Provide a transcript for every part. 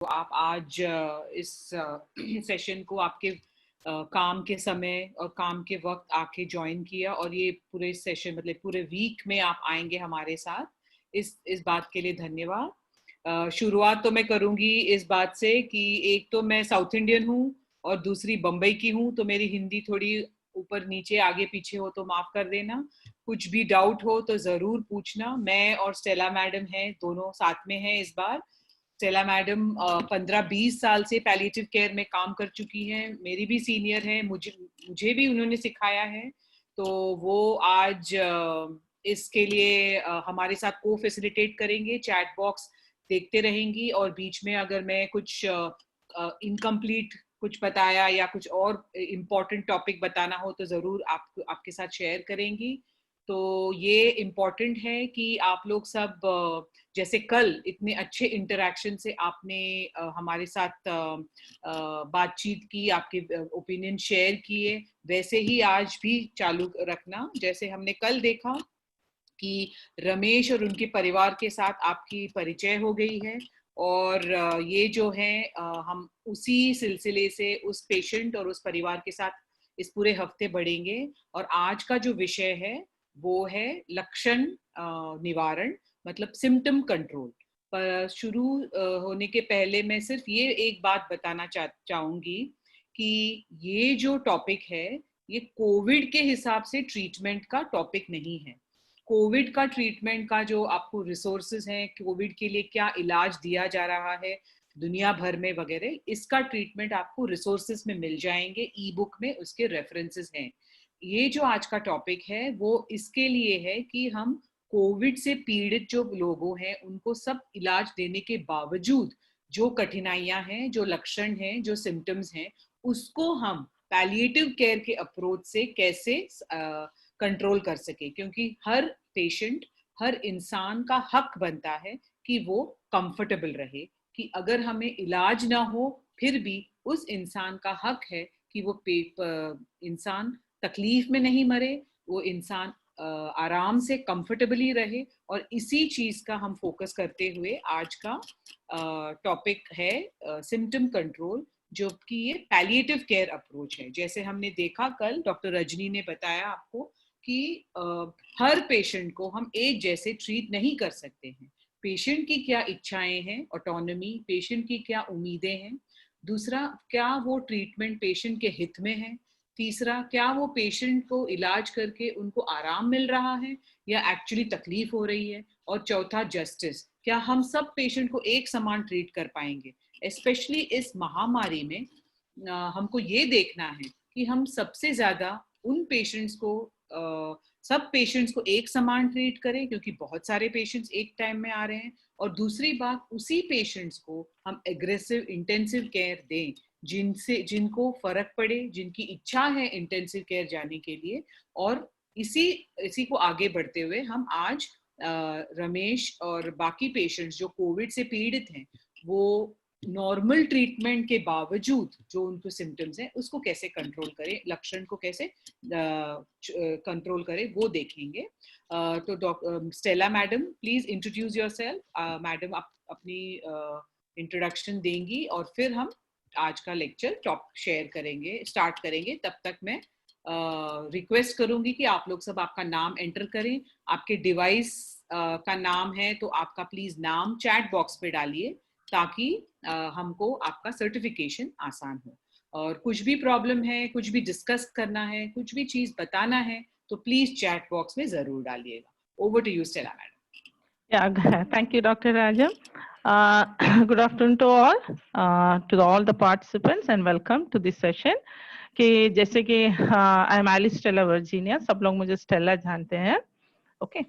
तो आप आज इस सेशन को आपके काम के समय और काम के वक्त आके ज्वाइन किया और ये पूरे सेशन मतलब पूरे वीक में आप आएंगे हमारे साथ, इस बात के लिए धन्यवाद। शुरुआत तो मैं करूंगी इस बात से कि एक तो मैं साउथ इंडियन हूँ और दूसरी बम्बई की हूँ, तो मेरी हिंदी थोड़ी ऊपर नीचे आगे पीछे हो तो माफ कर देना। कुछ भी डाउट हो तो जरूर पूछना। मैं और स्टेला मैडम हैं, दोनों साथ में हैं इस बार। स्टेला मैडम 15-20 साल से पैलिएटिव केयर में काम कर चुकी हैं, मेरी भी सीनियर हैं, मुझे भी उन्होंने सिखाया है। तो वो आज इसके लिए हमारे साथ को फैसिलिटेट करेंगे, चैट बॉक्स देखते रहेंगी और बीच में अगर मैं कुछ इनकम्प्लीट कुछ बताया या कुछ और इम्पोर्टेंट टॉपिक बताना हो तो ज़रूर आपके साथ शेयर करेंगी। तो ये इम्पोर्टेंट है कि आप लोग सब जैसे कल इतने अच्छे इंटरेक्शन से आपने हमारे साथ बातचीत की, आपके ओपिनियन शेयर किए, वैसे ही आज भी चालू रखना। जैसे हमने कल देखा कि रमेश और उनके परिवार के साथ आपकी परिचय हो गई है और ये जो है हम उसी सिलसिले से उस पेशेंट और उस परिवार के साथ इस पूरे हफ्ते बढ़ेंगे। और आज का जो विषय है वो है लक्षण निवारण, मतलब सिम्टम कंट्रोल। पर शुरू होने के पहले मैं सिर्फ ये एक बात बताना चाहूंगी कि ये जो टॉपिक है ये कोविड के हिसाब से ट्रीटमेंट का टॉपिक नहीं है। कोविड का ट्रीटमेंट का जो आपको रिसोर्सेज हैं, कोविड के लिए क्या इलाज दिया जा रहा है दुनिया भर में वगैरह, इसका ट्रीटमेंट आपको रिसोर्सेज में मिल जाएंगे, ई बुक में उसके रेफरेंसेस हैं। ये जो आज का टॉपिक है वो इसके लिए है कि हम कोविड से पीड़ित जो लोगों हैं उनको सब इलाज देने के बावजूद जो कठिनाइयां हैं, जो लक्षण हैं, जो सिम्टम्स हैं, उसको हम पैलिएटिव केयर के अप्रोच से कैसे कंट्रोल कर सके। क्योंकि हर पेशेंट, हर इंसान का हक बनता है कि वो कंफर्टेबल रहे, कि अगर हमें इलाज ना हो फिर भी उस इंसान का हक है कि वो इंसान तकलीफ में नहीं मरे, वो इंसान आराम से कंफर्टेबली रहे। और इसी चीज का हम फोकस करते हुए आज का टॉपिक है सिम्टम कंट्रोल, जो कि ये पैलिएटिव केयर अप्रोच है। जैसे हमने देखा कल, डॉक्टर रजनी ने बताया आपको कि हर पेशेंट को हम एक जैसे ट्रीट नहीं कर सकते हैं। पेशेंट की क्या इच्छाएं हैं, ऑटोनॉमी, पेशेंट की क्या उम्मीदें हैं, दूसरा क्या वो ट्रीटमेंट पेशेंट के हित में है, तीसरा क्या वो पेशेंट को इलाज करके उनको आराम मिल रहा है या एक्चुअली तकलीफ हो रही है, और चौथा जस्टिस, क्या हम सब पेशेंट को एक समान ट्रीट कर पाएंगे। स्पेशली इस महामारी में हमको ये देखना है कि हम सबसे ज्यादा उन पेशेंट्स को सब पेशेंट्स को एक समान ट्रीट करें, क्योंकि बहुत सारे पेशेंट्स एक टाइम में आ रहे हैं। और दूसरी बात, उसी पेशेंट्स को हम एग्रेसिव इंटेंसिव केयर दें जिनको फर्क पड़े, जिनकी इच्छा है इंटेंसिव केयर जाने के लिए। और इसी को आगे बढ़ते हुए हम आज रमेश और बाकी पेशेंट्स जो कोविड से पीड़ित हैं, वो नॉर्मल ट्रीटमेंट के बावजूद जो उनको सिम्टम्स हैं उसको कैसे कंट्रोल करें, लक्षण को कैसे कंट्रोल करें, वो देखेंगे। तो doctor Stella madam, please introduce yourself. Madam आप अपनी इंट्रोडक्शन देंगी और फिर हम आज का लेक्चर शेयर करेंगे, स्टार्ट करेंगे। तब तक मैं रिक्वेस्ट करूंगी कि आप लोग सब आपका नाम एंटर करें। आपके डिवाइस का नाम है तो आपका प्लीज नाम चैट बॉक्स पे डालिए ताकि हमको आपका सर्टिफिकेशन आसान हो। और कुछ भी प्रॉब्लम है, कुछ भी डिस्कस करना है, कुछ भी चीज बताना है तो प्लीज चैट बॉक्स में जरूर डालिएगा। Over to you Stella madam. Yeah, thank you, Dr. Rajam. Good afternoon to all the participants, and welcome to this session. कि जैसे कि I am Alice Stella Virginia, सब लोग मुझे स्टेला जानते हैं। ओके,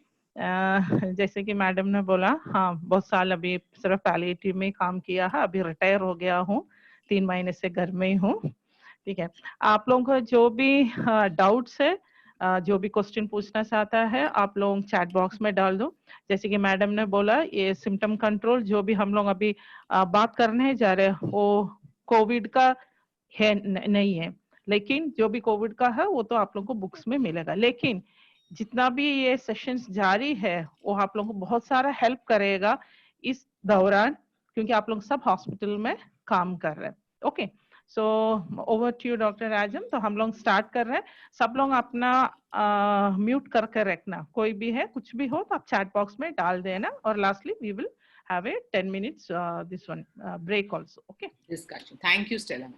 जैसे कि मैडम ने बोला, हाँ बहुत साल अभी सिर्फ पैलिएटिव में काम किया है, अभी रिटायर हो गया हूँ, 3 महीने से घर में ही हूँ। ठीक है, आप लोगों को जो भी डाउट्स है, जो भी क्वेश्चन पूछना चाहता है, आप लोग चैट बॉक्स में डाल दो। जैसे कि मैडम ने बोला, ये सिम्टम कंट्रोल जो भी हम लोग अभी बात करने जा रहे हैं वो कोविड का है नहीं है, लेकिन जो भी कोविड का है वो तो आप लोगों को बुक्स में मिलेगा। लेकिन जितना भी ये सेशंस जारी है वो आप लोगों को बहुत सारा हेल्प करेगा इस दौरान, क्योंकि आप लोग सब हॉस्पिटल में काम कर रहे हैं. Okay, so over to you doctor Rajam. तो हम लोग स्टार्ट कर रहे हैं. सब लोग अपना म्यूट करके रखना. कोई भी है कुछ भी हो तो आप चैट बॉक्स में डाल देना. और lastly we will have a 10 minutes this one break also. Okay, discussion. Thank you, Stella.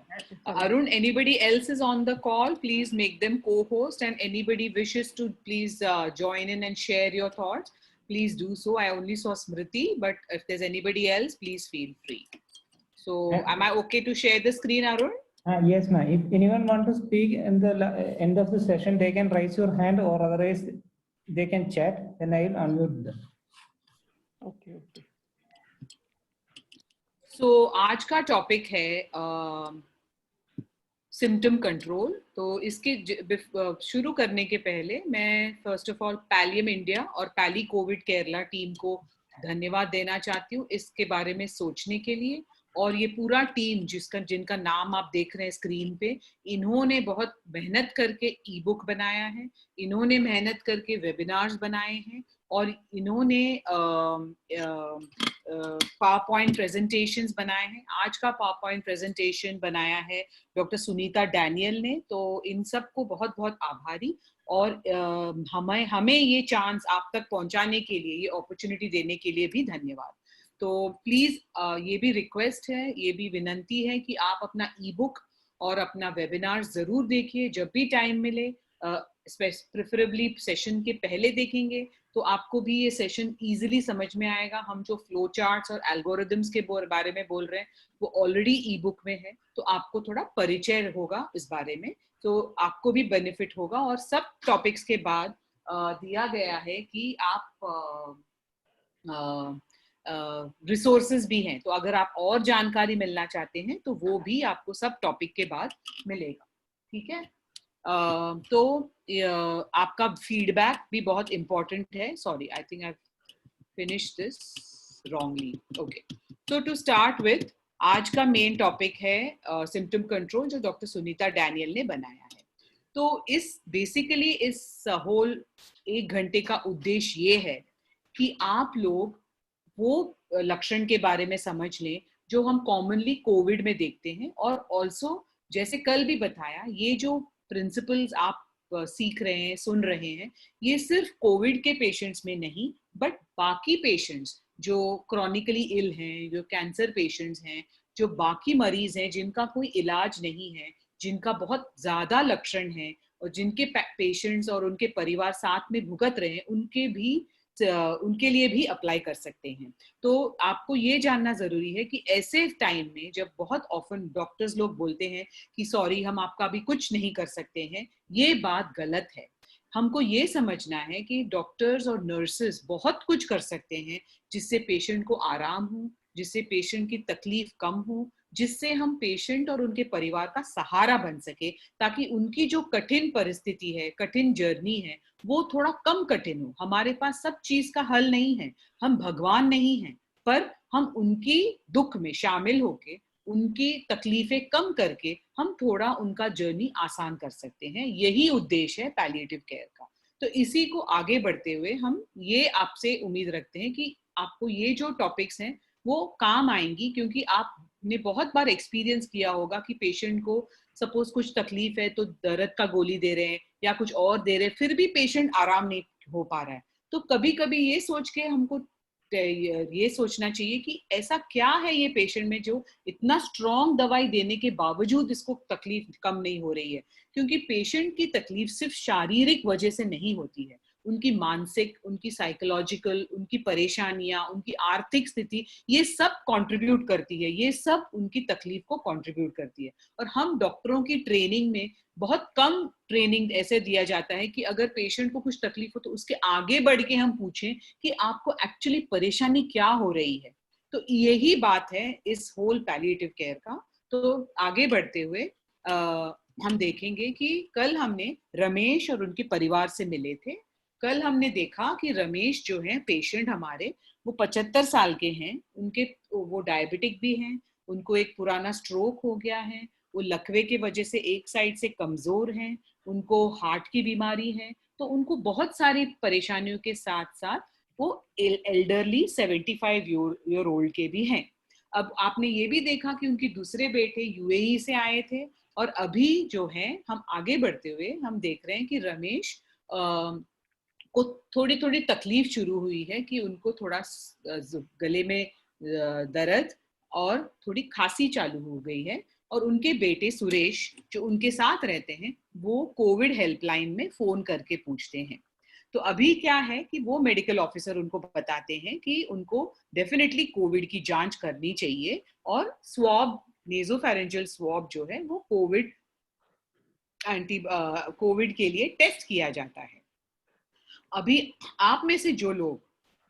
Arun, anybody else is on the call, please make them co-host, and anybody wishes to please join in and share your thoughts, please do so. I only saw Smriti, but if there's anybody else, please feel free. So am I okay to share the screen, Arun? Yes, ma'am. If anyone want to speak in the end of the session, they can raise your hand, or otherwise they can chat, then I will unmute them. okay, okay. So आज का topic है symptom control. तो इसके शुरू करने के पहले मैं first of all pallium India और पैली कोविड केरला टीम को धन्यवाद देना चाहती हूँ इसके बारे में सोचने के लिए. और ये पूरा टीम जिनका नाम आप देख रहे हैं स्क्रीन पे, इन्होंने बहुत मेहनत करके ई बुक बनाया है, इन्होंने मेहनत करके वेबिनार्स बनाए हैं, और इन्होंने पावर पॉइंट प्रेजेंटेशंस बनाए हैं. आज का पावर पॉइंट प्रेजेंटेशन बनाया है डॉक्टर सुनीता डैनियल ने. तो इन सब को बहुत बहुत आभारी. और हमें ये चांस आप तक पहुंचाने के लिए, ये अपॉर्चुनिटी देने के लिए भी धन्यवाद. तो प्लीज ये भी रिक्वेस्ट है, ये भी विनंती है कि आप अपना ई बुक और अपना वेबिनार जरूर देखिए जब भी टाइम मिले. प्रेफरेबली सेशन के पहले देखेंगे तो आपको भी ये सेशन इजीली समझ में आएगा. हम जो फ्लो चार्ट्स और एल्गोरिदम्स के बारे में बोल रहे हैं वो ऑलरेडी ई बुक में है, तो आपको थोड़ा परिचय होगा इस बारे में, तो आपको भी बेनिफिट होगा. और सब टॉपिक्स के बाद दिया गया है कि आप रिसोर्सेज भी हैं, तो अगर आप और जानकारी मिलना चाहते हैं तो वो भी आपको सब टॉपिक के बाद मिलेगा. ठीक है. तो आपका फीडबैक भी बहुत इम्पोर्टेंट है. Sorry, I think I finished this wrongly. Okay, तो टू स्टार्ट विथ आज का मेन टॉपिक है सिम्टम कंट्रोल, जो डॉक्टर सुनीता डैनियल ने बनाया है. तो बेसिकली इस होल 1 घंटे का उद्देश्य ये है कि आप लोग वो लक्षण के बारे में समझ लें जो हम कॉमनली कोविड में देखते हैं. और ऑल्सो जैसे कल भी बताया, ये जो प्रिंसिपल्स आप सीख रहे हैं, सुन रहे हैं, ये सिर्फ कोविड के पेशेंट्स में नहीं, बट बाकी पेशेंट्स जो क्रॉनिकली इल हैं, जो कैंसर पेशेंट्स हैं, जो बाकी मरीज हैं जिनका कोई इलाज नहीं है, जिनका बहुत ज्यादा लक्षण है, और जिनके पेशेंट्स और उनके परिवार साथ में भुगत रहे हैं, उनके लिए भी अप्लाई कर सकते हैं. तो आपको ये जानना जरूरी है कि ऐसे टाइम में जब बहुत ऑफन डॉक्टर्स लोग बोलते हैं कि सॉरी हम आपका भी कुछ नहीं कर सकते हैं, ये बात गलत है. हमको ये समझना है कि डॉक्टर्स और नर्सेस बहुत कुछ कर सकते हैं जिससे पेशेंट को आराम हो, जिससे पेशेंट की तकलीफ कम हो, जिससे हम पेशेंट और उनके परिवार का सहारा बन सके, ताकि उनकी जो कठिन परिस्थिति है, कठिन जर्नी है, वो थोड़ा कम कठिन हो. हमारे पास सब चीज का हल नहीं है, हम भगवान नहीं हैं, पर हम उनकी दुख में शामिल होके, उनकी तकलीफें कम करके हम थोड़ा उनका जर्नी आसान कर सकते हैं. यही उद्देश्य है पैलिएटिव केयर का. तो इसी को आगे बढ़ते हुए हम ये आपसे उम्मीद रखते हैं कि आपको ये जो टॉपिक्स हैं वो काम आएंगी, क्योंकि आपने बहुत बार एक्सपीरियंस किया होगा कि पेशेंट को सपोज कुछ तकलीफ है तो दर्द का गोली दे रहे हैं या कुछ और दे रहे हैं, फिर भी पेशेंट आराम नहीं हो पा रहा है. तो कभी कभी ये सोच के हमको ये सोचना चाहिए कि ऐसा क्या है ये पेशेंट में जो इतना स्ट्रॉन्ग दवाई देने के बावजूद इसको तकलीफ कम नहीं हो रही है. क्योंकि पेशेंट की तकलीफ सिर्फ शारीरिक वजह से नहीं होती है, उनकी मानसिक, उनकी साइकोलॉजिकल, उनकी परेशानियां, उनकी आर्थिक स्थिति, ये सब कंट्रीब्यूट करती है, ये सब उनकी तकलीफ को कंट्रीब्यूट करती है. और हम डॉक्टरों की ट्रेनिंग में बहुत कम ट्रेनिंग ऐसे दिया जाता है कि अगर पेशेंट को कुछ तकलीफ हो तो उसके आगे बढ़ के हम पूछें कि आपको एक्चुअली परेशानी क्या हो रही है. तो यही बात है इस होल पैलिएटिव केयर का. तो आगे बढ़ते हुए हम देखेंगे कि कल हमने रमेश और उनके परिवार से मिले थे. कल हमने देखा कि रमेश जो है पेशेंट हमारे, वो 75 साल के हैं, वो डायबिटिक भी हैं, उनको एक पुराना स्ट्रोक हो गया है, वो लकवे के वजह से एक साइड से कमजोर हैं, उनको हार्ट की बीमारी है, तो उनको बहुत सारी परेशानियों के साथ साथ वो एल्डरली 75 ईयर ओल्ड के भी हैं. अब आपने ये भी देखा कि उनके दूसरे बेटे यूएई से आए थे, और अभी जो है हम आगे बढ़ते हुए हम देख रहे हैं कि रमेश को थोड़ी थोड़ी तकलीफ शुरू हुई है, कि उनको थोड़ा गले में दर्द और थोड़ी खांसी चालू हो गई है, और उनके बेटे सुरेश जो उनके साथ रहते हैं वो कोविड हेल्पलाइन में फोन करके पूछते हैं। तो अभी क्या है कि वो मेडिकल ऑफिसर उनको बताते हैं कि उनको डेफिनेटली कोविड की जांच करनी चाहिए, और स्वॉब, नेजोफेरेंजियल स्वॉब जो है वो कोविड के लिए टेस्ट किया जाता है। अभी आप में से जो लोग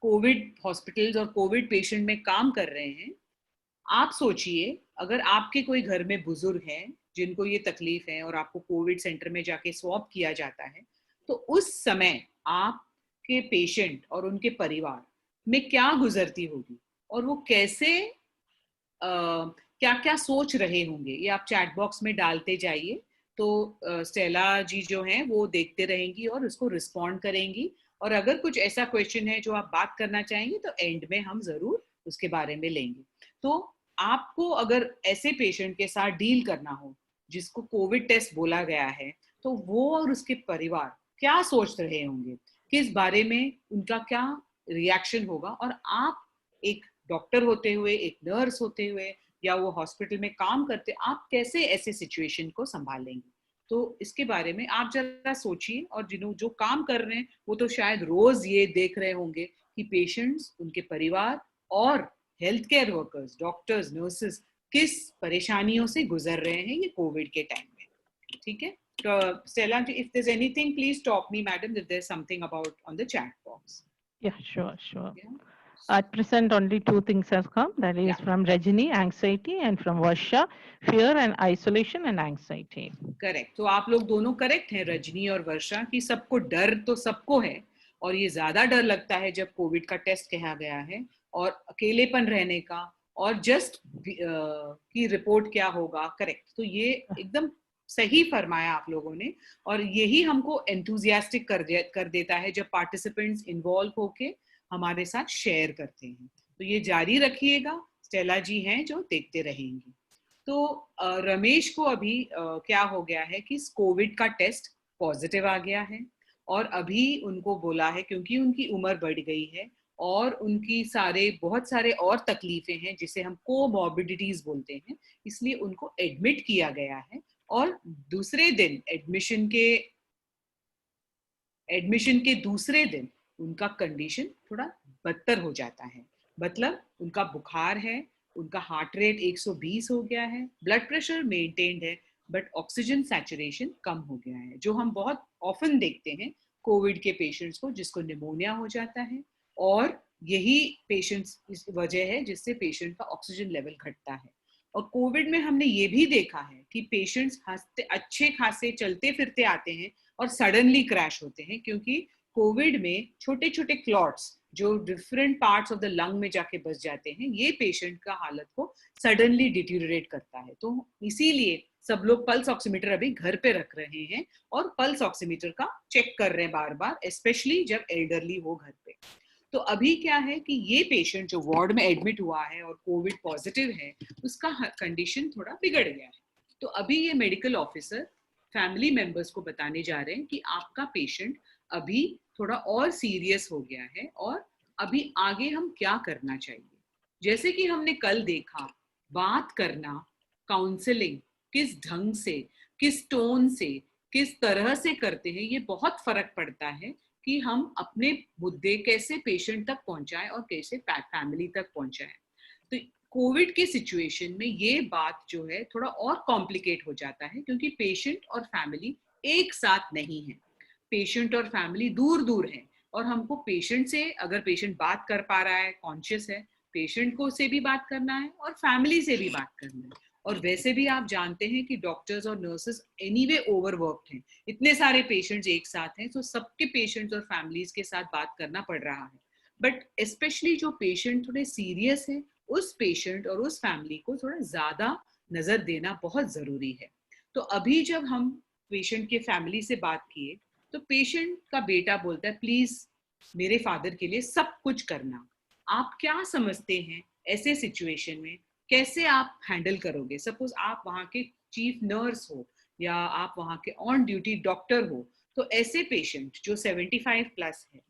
कोविड हॉस्पिटल्स और कोविड पेशेंट में काम कर रहे हैं, आप सोचिए अगर आपके कोई घर में बुजुर्ग हैं जिनको ये तकलीफ है और आपको कोविड सेंटर में जाके स्वॉब किया जाता है, तो उस समय आपके पेशेंट और उनके परिवार में क्या गुजरती होगी, और वो कैसे क्या क्या सोच रहे होंगे, ये आप चैट बॉक्स में डालते जाइए। तो स्टेला जी जो हैं वो देखते रहेंगी और उसको रिस्पॉन्ड करेंगी, और अगर कुछ ऐसा क्वेश्चन है जो आप बात करना चाहेंगे तो एंड में हम जरूर उसके बारे में लेंगे। तो आपको अगर ऐसे पेशेंट के साथ डील करना हो जिसको कोविड टेस्ट बोला गया है, तो वो और उसके परिवार क्या सोच रहे होंगे, किस बारे में उनका क्या रिएक्शन होगा, और आप एक डॉक्टर होते हुए, एक नर्स होते हुए, या वो हॉस्पिटल में काम करते, आप कैसे ऐसे सिचुएशन को संभालेंगे। तो इसके बारे में आप जरा सोचिए, और जो काम कर रहे हैं वो तो शायद रोज ये देख रहे होंगे कि पेशेंट्स, उनके परिवार और health care workers, doctors, nurses किस परेशानियों से गुजर रहे हैं ये कोविड के टाइम में। ठीक है, तो Stella, if there's anything, please stop me, madam, if there's something about on the chat box. Yeah, sure. Yeah. At present, only two things have come. That is from Rajini, anxiety, and from Varsha, fear and isolation and anxiety. Correct, तो आप लोग दोनों correct हैं, रजनी और वर्षा, कि सबको डर तो सबको है, और ये ज्यादा डर लगता है जब कोविड का टेस्ट कहा गया है, और अकेलेपन रहने का, और जस्ट की रिपोर्ट क्या होगा। करेक्ट, तो ये एकदम सही फरमाया आप लोगों ने, और यही हमको एंथुजियास्टिक कर देता है जब पार्टिसिपेंट्स इन्वॉल्व होके हमारे साथ शेयर करते हैं। तो ये जारी रखिएगा, स्टेला जी हैं जो देखते रहेंगी। तो रमेश को अभी क्या हो गया है कि कोविड का टेस्ट पॉजिटिव आ गया है, और अभी उनको बोला है, क्योंकि उनकी उम्र बढ़ गई है और उनकी बहुत सारे और तकलीफें हैं जिसे हम कोमॉर्बिडिटीज बोलते हैं, इसलिए उनको एडमिट किया गया है। और दूसरे दिन एडमिशन के दूसरे दिन उनका कंडीशन थोड़ा बदतर हो जाता है। मतलब उनका बुखार है, उनका हार्ट रेट 120 हो गया है, ब्लड प्रेशर मेंटेन्ड है, बट ऑक्सीजन सैचुरेशन कम हो गया है, जो हम बहुत ऑफन देखते हैं कोविड के पेशेंट्स को, जिसको निमोनिया हो जाता है, और यही पेशेंट्स इस वजह है जिससे पेशेंट का ऑक्सीजन लेवल घटता है। और कोविड में हमने ये भी देखा है कि पेशेंट्स अच्छे खासे चलते फिरते आते हैं और सडनली क्रैश होते हैं, क्योंकि कोविड में छोटे छोटे क्लॉट्स जो different parts of the lung में जाके बस जाते हैं, ये पेशेंट का हालत को सडनली डिटीरियोरेट करता है। तो इसीलिए सब लोग पल्स ऑक्सीमीटर अभी घर पे रख रहे हैं और पल्स ऑक्सीमीटर का चेक कर रहे हैं बार बार, स्पेशली जब एल्डरली हो घर पे। तो अभी क्या है कि ये पेशेंट जो वार्ड में एडमिट हुआ है और कोविड पॉजिटिव है, उसका कंडीशन थोड़ा बिगड़ गया है। तो अभी ये मेडिकल ऑफिसर फैमिली मेंबर्स को बताने जा रहे हैं कि आपका पेशेंट अभी थोड़ा और सीरियस हो गया है, और अभी आगे हम क्या करना चाहिए। जैसे कि हमने कल देखा, बात करना, काउंसलिंग किस ढंग से, किस टोन से, किस तरह से करते हैं, ये बहुत फर्क पड़ता है कि हम अपने मुद्दे कैसे पेशेंट तक पहुंचाएं और कैसे फैमिली तक पहुंचाएं। तो कोविड के सिचुएशन में ये बात जो है थोड़ा और कॉम्प्लिकेट हो जाता है, क्योंकि पेशेंट और फैमिली एक साथ नहीं है, पेशेंट और फैमिली दूर दूर है, और हमको पेशेंट से, अगर पेशेंट बात कर पा रहा है, कॉन्शियस है, पेशेंट को से भी बात करना है और फैमिली से भी बात करना है। और वैसे भी आप जानते हैं कि डॉक्टर्स और नर्सेस एनीवे ओवरवर्क्ड हैं, इतने सारे पेशेंट्स एक साथ हैं, तो सबके पेशेंट्स और फैमिलीज के साथ बात करना पड़ रहा है। बट स्पेशली जो पेशेंट थोड़े सीरियस है, उस पेशेंट और उस फैमिली को थोड़ा ज्यादा नजर देना बहुत जरूरी है। तो अभी जब हम पेशेंट के फैमिली से बात किए, तो पेशेंट का बेटा बोलता है, प्लीज मेरे फादर के लिए सब कुछ करना। आप क्या समझते हैं ऐसे सिचुएशन में कैसे आप हैंडल करोगे? सपोज आप वहाँ के चीफ नर्स हो या आप वहाँ के ऑन ड्यूटी डॉक्टर हो, तो ऐसे पेशेंट जो 75 प्लस है,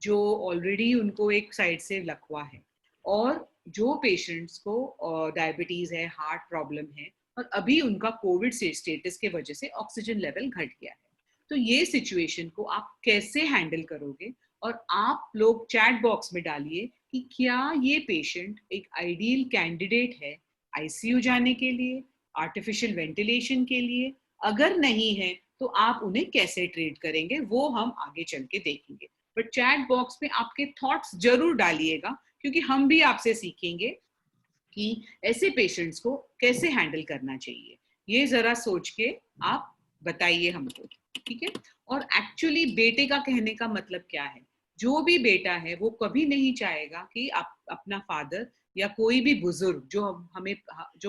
जो ऑलरेडी उनको एक साइड से लकवा है, और जो पेशेंट्स को डायबिटीज है, हार्ट प्रॉब्लम है, और अभी उनका कोविड से स्टेटस के वजह से ऑक्सीजन लेवल घट गया है, तो ये सिचुएशन को आप कैसे हैंडल करोगे? और आप लोग चैट बॉक्स में डालिए कि क्या ये पेशेंट एक आइडियल कैंडिडेट है आईसीयू जाने के लिए, आर्टिफिशियल वेंटिलेशन के लिए। अगर नहीं है तो आप उन्हें कैसे ट्रीट करेंगे, वो हम आगे चल के देखेंगे। बट चैट बॉक्स में आपके थॉट्स जरूर डालिएगा, क्योंकि हम भी आपसे सीखेंगे कि ऐसे पेशेंट्स को कैसे हैंडल करना चाहिए। ये जरा सोच के आप बताइए हमको, ठीक है? और एक्चुअली बेटे का कहने का मतलब क्या है? जो भी बेटा है वो कभी नहीं चाहेगा कि आप अपना फादर या कोई भी बुजुर्ग जो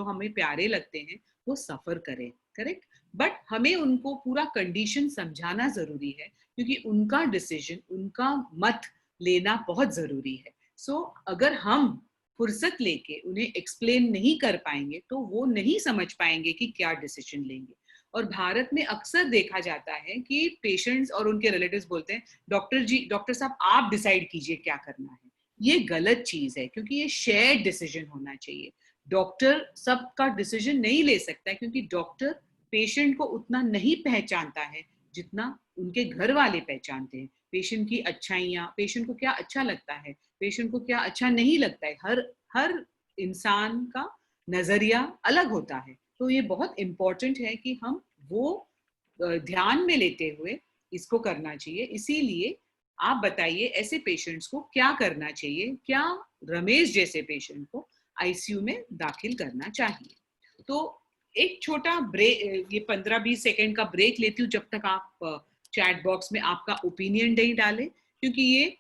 हमें प्यारे लगते हैं वो सफर करे, करेक्ट? बट हमें उनको पूरा कंडीशन समझाना जरूरी है, क्योंकि उनका डिसीजन, उनका मत लेना बहुत जरूरी है। सो अगर हम फुर्सत लेके उन्हें एक्सप्लेन नहीं कर पाएंगे तो वो नहीं समझ पाएंगे कि क्या डिसीजन लेंगे। और भारत में अक्सर देखा जाता है कि पेशेंट्स और उनके रिलेटिव्स बोलते हैं, डॉक्टर साहब आप डिसाइड कीजिए क्या करना है। ये गलत चीज है, क्योंकि ये शेयर्ड डिसीजन होना चाहिए। डॉक्टर सबका डिसीजन नहीं ले सकता, क्योंकि डॉक्टर पेशेंट को उतना नहीं पहचानता है जितना उनके घर वाले पहचानते हैं। पेशेंट की अच्छाइयाँ, पेशेंट को क्या अच्छा लगता है, पेशेंट को क्या अच्छा नहीं लगता है, हर इंसान का नजरिया अलग होता है। तो ये बहुत इम्पोर्टेंट है कि हम वो ध्यान में लेते हुए इसको करना चाहिए। इसीलिए आप बताइए ऐसे पेशेंट्स को क्या करना चाहिए, क्या रमेश जैसे पेशेंट को आईसीयू में दाखिल करना चाहिए। तो एक छोटा ब्रेक, ये 15-20 सेकेंड का ब्रेक लेती हूँ, जब तक आप चैट बॉक्स में आपका ओपिनियन नहीं डालें, क्योंकि ये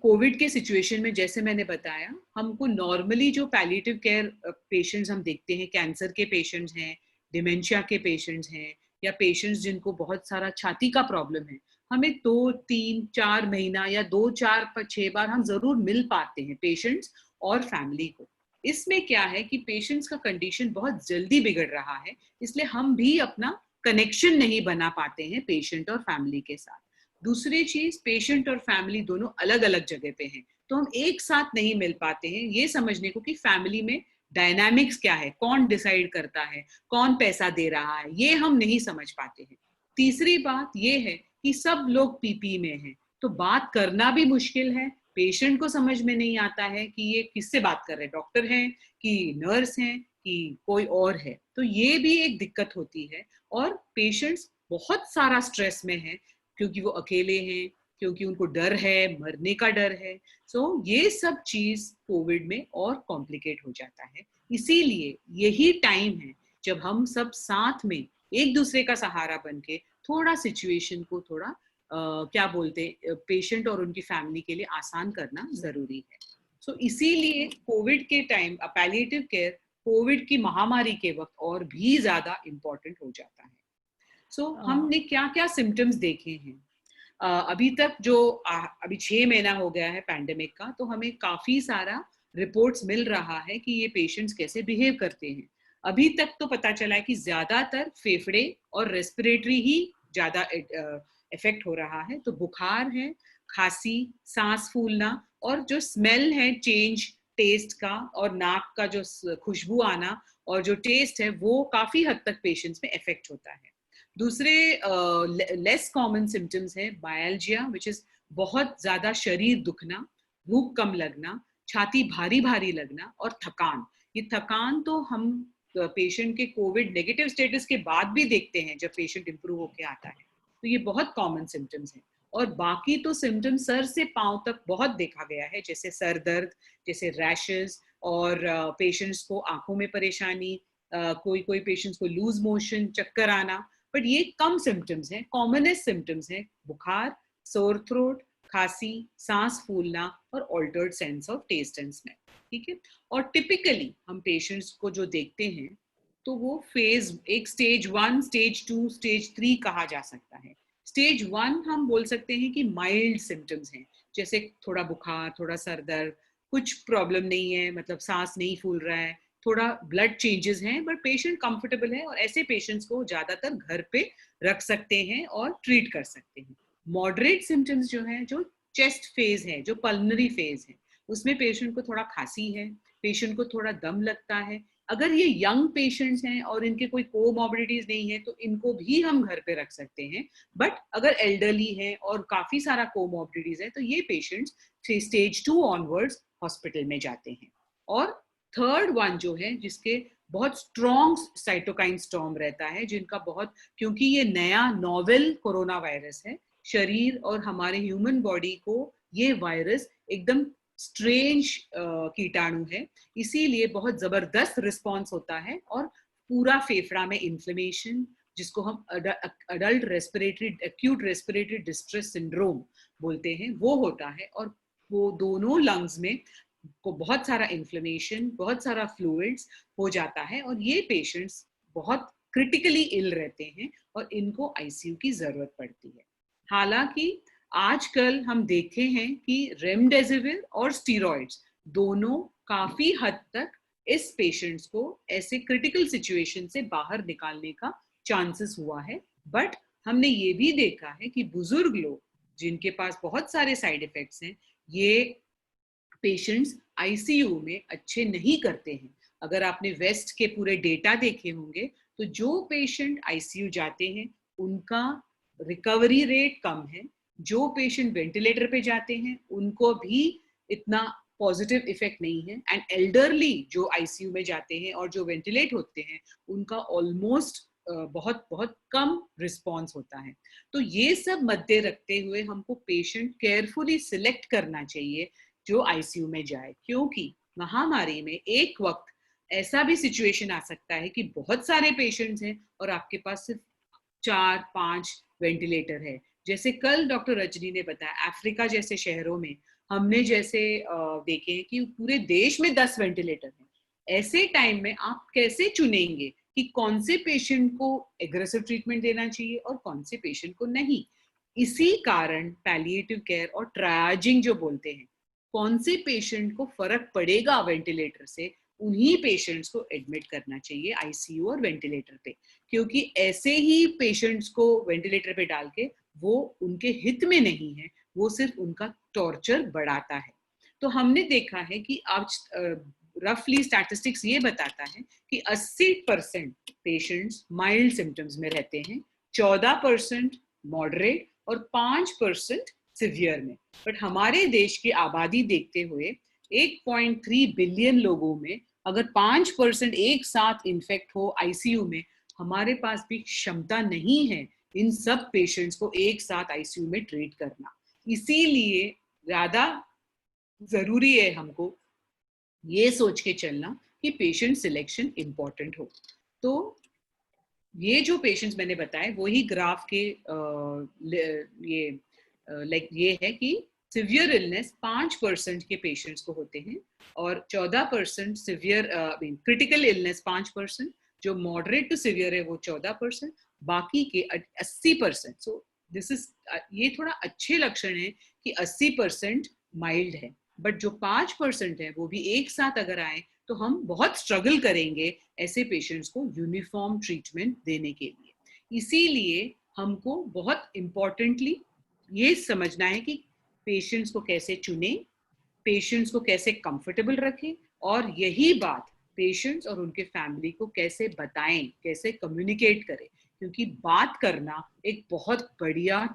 कोविड के सिचुएशन में जैसे मैंने बताया, हमको नॉर्मली जो पैलिएटिव केयर पेशेंट्स हम देखते हैं, कैंसर के पेशेंट्स हैं, डिमेंशिया के पेशेंट्स हैं, या पेशेंट्स जिनको बहुत सारा छाती का प्रॉब्लम है, हमें 2-3-4 महीना या 2-4-6 बार हम जरूर मिल पाते हैं पेशेंट्स और फैमिली को। इसमें क्या है कि पेशेंट्स का कंडीशन बहुत जल्दी बिगड़ रहा है, इसलिए हम भी अपना कनेक्शन नहीं बना पाते हैं पेशेंट और फैमिली के साथ। दूसरी चीज, पेशेंट और फैमिली दोनों अलग अलग जगह पे हैं, तो हम एक साथ नहीं मिल पाते हैं ये समझने को कि फैमिली में डायनामिक्स क्या है, कौन डिसाइड करता है, कौन पैसा दे रहा है, ये हम नहीं समझ पाते हैं। तीसरी बात ये है कि सब लोग पीपी में हैं, तो बात करना भी मुश्किल है। पेशेंट को समझ में नहीं आता है कि ये किससे बात कर रहे हैं, डॉक्टर हैं कि नर्स हैं कि कोई और है। तो ये भी एक दिक्कत होती है, और पेशेंट्स बहुत सारा स्ट्रेस में है, क्योंकि वो अकेले हैं, क्योंकि उनको डर है, मरने का डर है। सो ये सब चीज कोविड में और कॉम्प्लिकेट हो जाता है। इसीलिए यही टाइम है जब हम सब साथ में एक दूसरे का सहारा बन के थोड़ा सिचुएशन को थोड़ा क्या बोलते हैं, पेशेंट और उनकी फैमिली के लिए आसान करना जरूरी है। सो इसीलिए कोविड के टाइम पैलिएटिव केयर कोविड की महामारी के वक्त और भी ज्यादा इम्पोर्टेंट हो जाता है। सो हमने क्या क्या सिम्टम्स देखे हैं अभी तक, जो अभी 6 महीना हो गया है पैंडेमिक का, तो हमें काफी सारा रिपोर्ट्स मिल रहा है कि ये पेशेंट्स कैसे बिहेव करते हैं। अभी तक तो पता चला है कि ज्यादातर फेफड़े और रेस्पिरेटरी ही ज्यादा इफेक्ट हो रहा है। तो बुखार है, खांसी, सांस फूलना, और जो स्मेल है चेंज टेस्ट का, और नाक का जो खुशबू आना और जो टेस्ट है, वो काफी हद तक पेशेंट्स में इफेक्ट होता है। दूसरे लेस कॉमन सिम्टम्स है बायल्जिया, विच इज बहुत ज्यादा शरीर दुखना, भूख कम लगना, छाती भारी भारी लगना, और थकान। ये थकान तो हम पेशेंट के कोविड नेगेटिव स्टेटस के बाद भी देखते हैं जब पेशेंट इंप्रूव होके आता है। तो ये बहुत कॉमन सिम्टम्स हैं। और बाकी तो सिम्टम्स सर से पांव तक बहुत देखा गया है, जैसे सर दर्द, जैसे रैशेस, और पेशेंट्स को आंखों में परेशानी, कोई पेशेंट्स को लूज मोशन, चक्कर आना। बट ये कम सिम्टम्स हैं। कॉमनेस्ट सिम्टम्स हैं बुखार, सोर थ्रोट, खांसी, सांस फूलना, और altered sense of taste and smell. ठीक है। और टिपिकली हम पेशेंट्स को जो देखते हैं, तो वो फेज एक स्टेज 1, स्टेज 2, स्टेज 3 कहा जा सकता है। स्टेज 1 हम बोल सकते हैं कि माइल्ड सिम्टम्स हैं, जैसे थोड़ा बुखार, थोड़ा सर दर्द, कुछ प्रॉब्लम नहीं है, मतलब सांस नहीं फूल रहा है, थोड़ा ब्लड चेंजेस हैं, बट पेशेंट कंफर्टेबल है, और ऐसे पेशेंट्स को ज्यादातर घर पे रख सकते हैं और ट्रीट कर सकते हैं। मॉडरेट सिम्टम्स जो है, जो चेस्ट फेज है, जो पल्मनरी फेज है, उसमें पेशेंट को थोड़ा खांसी है, पेशेंट को थोड़ा दम लगता है। अगर ये यंग पेशेंट्स हैं और इनके कोई कोमॉर्बिडिटीज नहीं है तो इनको भी हम घर पे रख सकते हैं। बट अगर एल्डरली है और काफी सारा कोमॉर्बिडिटीज है तो ये पेशेंट्स स्टेज 2 ऑनवर्ड्स हॉस्पिटल में जाते हैं। और थर्ड वन जो है, जिसके बहुत स्ट्रॉन्ग साइटोकाइन स्टॉर्म रहता है, जिनका बहुत, क्योंकि ये नया नोवेल कोरोना वायरस है, शरीर और हमारे ह्यूमन बॉडी को ये वायरस एकदम स्ट्रेंज कीटाणु है, इसीलिए बहुत जबरदस्त रिस्पॉन्स होता है और पूरा फेफड़ा में इन्फ्लेमेशन, जिसको हम adult respiratory acute respiratory distress syndrome बोलते हैं, वो होता है। और वो दोनों लंग्स में को बहुत सारा इन्फ्लेमेशन, बहुत सारा फ्लूइड्स हो जाता है, और ये पेशेंट्स बहुत क्रिटिकली इल रहते हैं और इनको आईसीयू की जरूरत पड़ती है। हालांकि आजकल हम देखे हैं कि रेमडेसिविर और स्टीरॉइड्स दोनों काफी हद तक इस पेशेंट्स को ऐसे क्रिटिकल सिचुएशन से बाहर निकालने का चांसेस हुआ है। बट हमने ये भी देखा है कि बुजुर्ग लोग जिनके पास बहुत सारे साइड इफेक्ट्स हैं, ये पेशेंट्स आईसीयू में अच्छे नहीं करते हैं। अगर आपने वेस्ट के पूरे डेटा देखे होंगे तो जो पेशेंट आईसीयू जाते हैं उनका रिकवरी रेट कम है, जो पेशेंट वेंटिलेटर पे जाते हैं उनको भी इतना पॉजिटिव इफेक्ट नहीं है, एंड एल्डरली जो आईसीयू में जाते हैं और जो वेंटिलेट होते हैं उनका ऑलमोस्ट बहुत बहुत कम रिस्पॉन्स होता है। तो ये सब मद्दे रखते हुए हमको पेशेंट केयरफुली सिलेक्ट करना चाहिए जो आईसीयू में जाए, क्योंकि महामारी में एक वक्त ऐसा भी सिचुएशन आ सकता है कि बहुत सारे पेशेंट्स हैं और आपके पास सिर्फ 4-5 वेंटिलेटर है। जैसे कल डॉक्टर रजनी ने बताया, अफ्रीका जैसे शहरों में हमने जैसे देखे कि पूरे देश में 10 वेंटिलेटर हैं। ऐसे टाइम में आप कैसे चुनेंगे कि कौन से पेशेंट को एग्रेसिव ट्रीटमेंट देना चाहिए और कौन से पेशेंट को नहीं? इसी कारण पैलिएटिव केयर और ट्रायजिंग जो बोलते हैं, कौन से पेशेंट को फर्क पड़ेगा वेंटिलेटर से, उन्हीं पेशेंट्स को एडमिट करना चाहिए आईसीयू और वेंटिलेटर पे, क्योंकि ऐसे ही पेशेंट्स को वेंटिलेटर पे डाल के वो उनके हित में नहीं है, वो सिर्फ उनका टॉर्चर बढ़ाता है। तो हमने देखा है कि आज रफली स्टैटिस्टिक्स ये बताता है कि 80% पेशेंट्स माइल्ड सिम्टम्स में रहते हैं, 14% मॉडरेट और 5% सिवियर में। बट हमारे देश की आबादी देखते हुए 1.3 बिलियन लोगों में अगर 5% एक साथ इन्फेक्ट हो आईसीयू में, हमारे पास भी क्षमता नहीं है इन सब पेशेंट्स को एक साथ आईसीयू में ट्रीट करना। इसीलिए ज्यादा जरूरी है हमको ये सोच के चलना कि पेशेंट सिलेक्शन इंपॉर्टेंट हो। तो ये जो पेशेंट्स मैंने बताए वही ग्राफ के ये है कि सिवियर इलनेस 5% के पेशेंट्स को होते हैं और 14% सिवियर क्रिटिकल इलनेस 5%, जो मॉडरेट टू सिवियर है वो 14%, बाकी के 80%। सो दिस इज, ये थोड़ा अच्छे लक्षण है कि 80% माइल्ड है, बट जो 5% है वो भी एक साथ अगर आए तो हम बहुत स्ट्रगल करेंगे ऐसे पेशेंट्स को यूनिफॉर्म ट्रीटमेंट देने के लिए। इसीलिए हमको बहुत इम्पोर्टेंटली ये समझना है कि पेशेंट्स को कैसे चुने, पेशेंट्स को कैसे कंफर्टेबल रखें, और यही बात पेशेंट्स और उनके फैमिली को कैसे बताएं, कैसे कम्युनिकेट करें, क्योंकि बात करना एक बहुत बढ़िया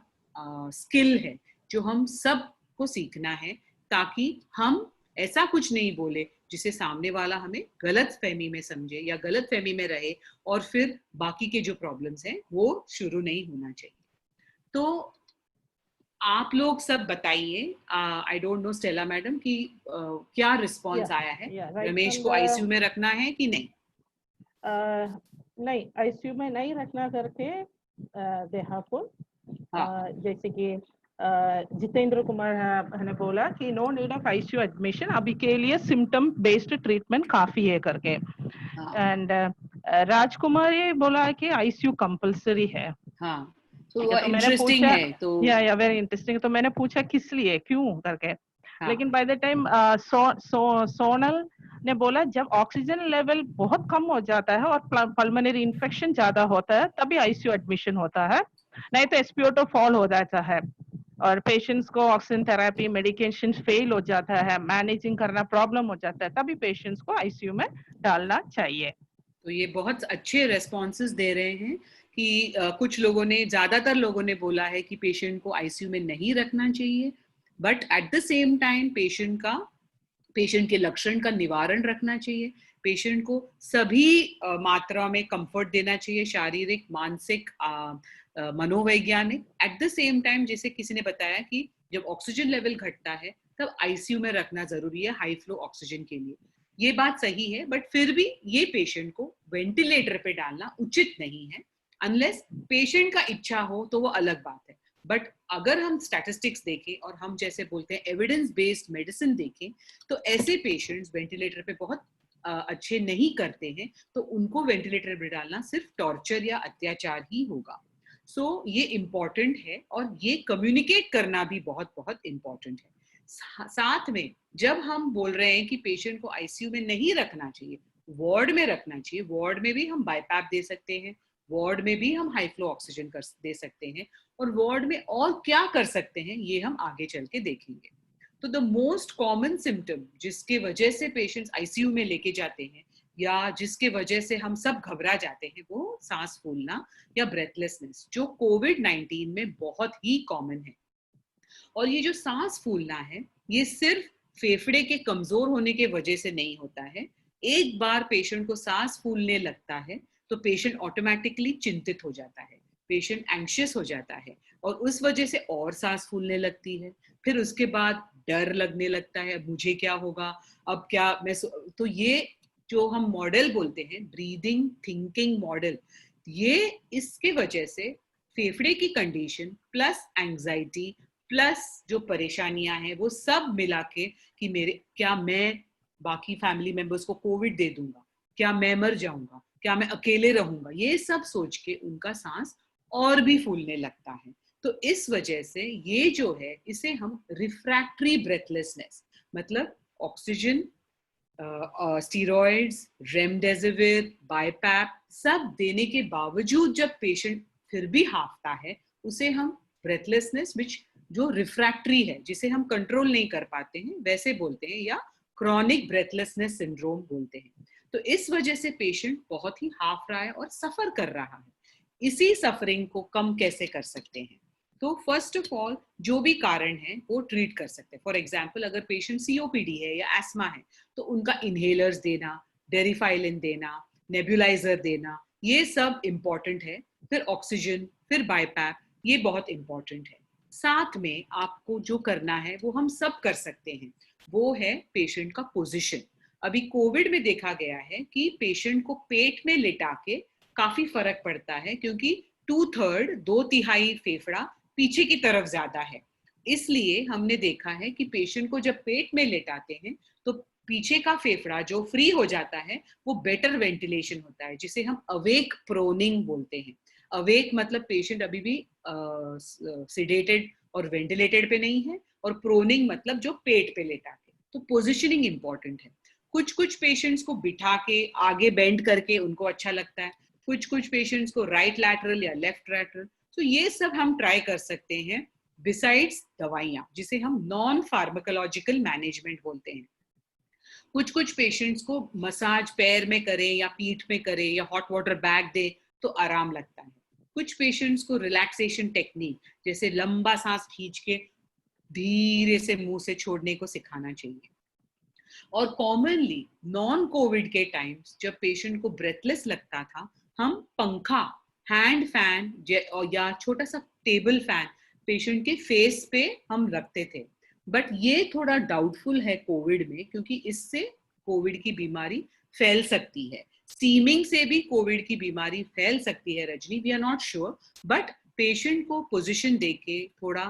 स्किल है जो हम सब को सीखना है, ताकि हम ऐसा कुछ नहीं बोले जिसे सामने वाला हमें गलत फहमी में समझे या गलत फहमी में रहे और फिर बाकी के जो प्रॉब्लम्स हैं वो शुरू नहीं होना चाहिए। तो आप लोग सब बताइए, I don't know Stella madam कि क्या रिस्पॉन्स आया है, रमेश को आईसीयू में रखना है कि नहीं? नहीं, आईसीयू में नहीं रखना करके देहापुर, जैसे कि जितेंद्र कुमार ने बोला कि no need of ICU admission, अभी के लिए सिम्टम बेस्ड ट्रीटमेंट काफी है करके। एंड राजकुमार ये बोला कि आईसीयू कंपलसरी है। हाँ, तो इंटरेस्टिंग है। तो या वेरी इंटरेस्टिंग। तो मैंने पूछा किस लिए, क्यों करके, लेकिन बाय द टाइम सोनल ने बोला जब ऑक्सीजन लेवल बहुत कम हो जाता है और पल्मोनरी इन्फेक्शन ज्यादा होता है तभी आईसीयू एडमिशन होता है, नहीं तो एसपीओ2 फॉल हो जाता है और पेशेंट्स को ऑक्सीजन थेरेपी मेडिकेशन फेल हो जाता है, मैनेजिंग करना प्रॉब्लम हो जाता है, तभी पेशेंट्स को आईसीयू में डालना चाहिए। तो ये बहुत अच्छे रेस्पॉन्सेस दे रहे हैं कि कुछ लोगों ने, ज्यादातर लोगों ने बोला है कि पेशेंट को आईसीयू में नहीं रखना चाहिए, but at the same time patient के लक्षण का निवारण रखना चाहिए, पेशेंट को सभी मात्रा में कंफर्ट देना चाहिए, शारीरिक, मानसिक, मनोवैज्ञानिक। एट द सेम टाइम जैसे किसी ने बताया कि जब ऑक्सीजन लेवल घटता है तब आईसीयू में रखना जरूरी है हाई फ्लो ऑक्सीजन के लिए। ये बात सही है, बट फिर भी ये पेशेंट को वेंटिलेटर पे डालना उचित नहीं है, अनलेस पेशेंट का इच्छा हो तो वो अलग बात है। बट अगर हम स्टैटिस्टिक्स देखें और हम जैसे बोलते हैं एविडेंस बेस्ड मेडिसिन देखें, तो ऐसे पेशेंट्स वेंटिलेटर पे बहुत अच्छे नहीं करते हैं, तो उनको वेंटिलेटर पे डालना सिर्फ टॉर्चर या अत्याचार ही होगा। सो ये इम्पॉर्टेंट है और ये कम्युनिकेट करना भी बहुत बहुत इम्पॉर्टेंट है। साथ में जब हम बोल रहे हैं कि पेशेंट को आईसीयू में नहीं रखना चाहिए, वार्ड में रखना चाहिए, वार्ड में भी हम बाईपैप दे सकते हैं, वार्ड में भी हम हाई फ्लो ऑक्सीजन दे सकते हैं, और वार्ड में और क्या कर सकते हैं ये हम आगे चल के देखेंगे। तो द मोस्ट कॉमन सिम्टम जिसके वजह से पेशेंट्स आईसीयू में लेके जाते हैं या जिसके वजह से हम सब घबरा जाते हैं, वो सांस फूलना या ब्रेथलेसनेस, जो कोविड-19 में बहुत ही कॉमन है। और ये जो सांस फूलना है, ये सिर्फ फेफड़े के कमजोर होने के वजह से नहीं होता है। एक बार पेशेंट को सांस फूलने लगता है तो पेशेंट ऑटोमेटिकली चिंतित हो जाता है, पेशेंट एंग्शियस हो जाता है और उस वजह से और सांस फूलने लगती है। फिर उसके बाद डर लगने लगता है, मुझे क्या होगा, अब क्या मैं तो ये जो हम मॉडल बोलते हैं ब्रीदिंग थिंकिंग मॉडल, ये इसके वजह से फेफड़े की कंडीशन प्लस एंजाइटी प्लस जो परेशानियां हैं वो सब मिला के कि क्या मैं बाकी फैमिली मेंबर्स को कोविड दे दूंगा, क्या मैं मर जाऊंगा, क्या मैं अकेले रहूंगा, ये सब सोच के उनका सांस और भी फूलने लगता है। तो इस वजह से ये जो है इसे हम रिफ्रैक्टरी ब्रेथलेसनेस, मतलब ऑक्सीजन, स्टीरॉइड्स, रेमडेसिविर, बाईपैप सब देने के बावजूद जब पेशेंट फिर भी हाफता है, उसे हम ब्रेथलेसनेस विच जो रिफ्रैक्टरी है, जिसे हम कंट्रोल नहीं कर पाते हैं, वैसे बोलते हैं, या क्रॉनिक ब्रेथलेसनेस सिंड्रोम बोलते हैं। तो इस वजह से पेशेंट बहुत ही हाफ रहा है और सफर कर रहा है। इसी सफरिंग को कम कैसे कर सकते हैं? तो फर्स्ट ऑफ ऑल जो भी कारण है वो ट्रीट कर सकते हैं। फॉर एग्जाम्पल अगर पेशेंट सीओपीडी है या एस्मा है तो उनका इनहेलर्स देना, डेरिफाइलिन देना, नेबुलाइजर देना, ये सब इम्पॉर्टेंट है। फिर ऑक्सीजन, फिर बाईपैप, ये बहुत इम्पॉर्टेंट है। साथ में आपको जो करना है वो हम सब कर सकते हैं, वो है पेशेंट का पोजीशन। अभी कोविड में देखा गया है कि पेशेंट को पेट में लिटा के काफी फर्क पड़ता है, क्योंकि 2/3 2/3 फेफड़ा पीछे की तरफ ज्यादा है। इसलिए हमने देखा है कि पेशेंट को जब पेट में लेटाते हैं तो पीछे का फेफड़ा जो फ्री हो जाता है वो बेटर वेंटिलेशन होता है, जिसे हम अवेक प्रोनिंग बोलते हैं। अवेक मतलब पेशेंट अभी भी सिडेटेड और वेंटिलेटेड पे नहीं है, और प्रोनिंग मतलब जो पेट पे लेटा के। तो पोजिशनिंग इंपॉर्टेंट है। कुछ पेशेंट्स को बिठा के आगे बेंड करके उनको अच्छा लगता है, कुछ पेशेंट्स को राइट लैटरल या लेफ्ट लैटरल। तो ये सब हम ट्राई कर सकते हैं बिसाइड्स दवाइयां, जिसे हम नॉन फार्माकोलॉजिकल मैनेजमेंट बोलते हैं। कुछ पेशेंट्स को मसाज पैर में करें या पीठ में करें या हॉट वाटर बैग दे तो आराम लगता है। कुछ पेशेंट्स को रिलैक्सेशन टेक्निक, जैसे लंबा सांस खींच के धीरे से मुंह से छोड़ने को सिखाना चाहिए। और कॉमनली नॉन कोविड के टाइम्स जब पेशेंट को ब्रेथलेस लगता था, हम पंखा, हैंड फैन या छोटा सा टेबल फैन पेशेंट के फेस पे हम रखते थे। बट ये थोड़ा डाउटफुल है कोविड में, क्योंकि इससे कोविड की बीमारी फैल सकती है। स्टीमिंग से भी कोविड की बीमारी फैल सकती है Rajni, we are not sure. But patient को पोजीशन देके थोड़ा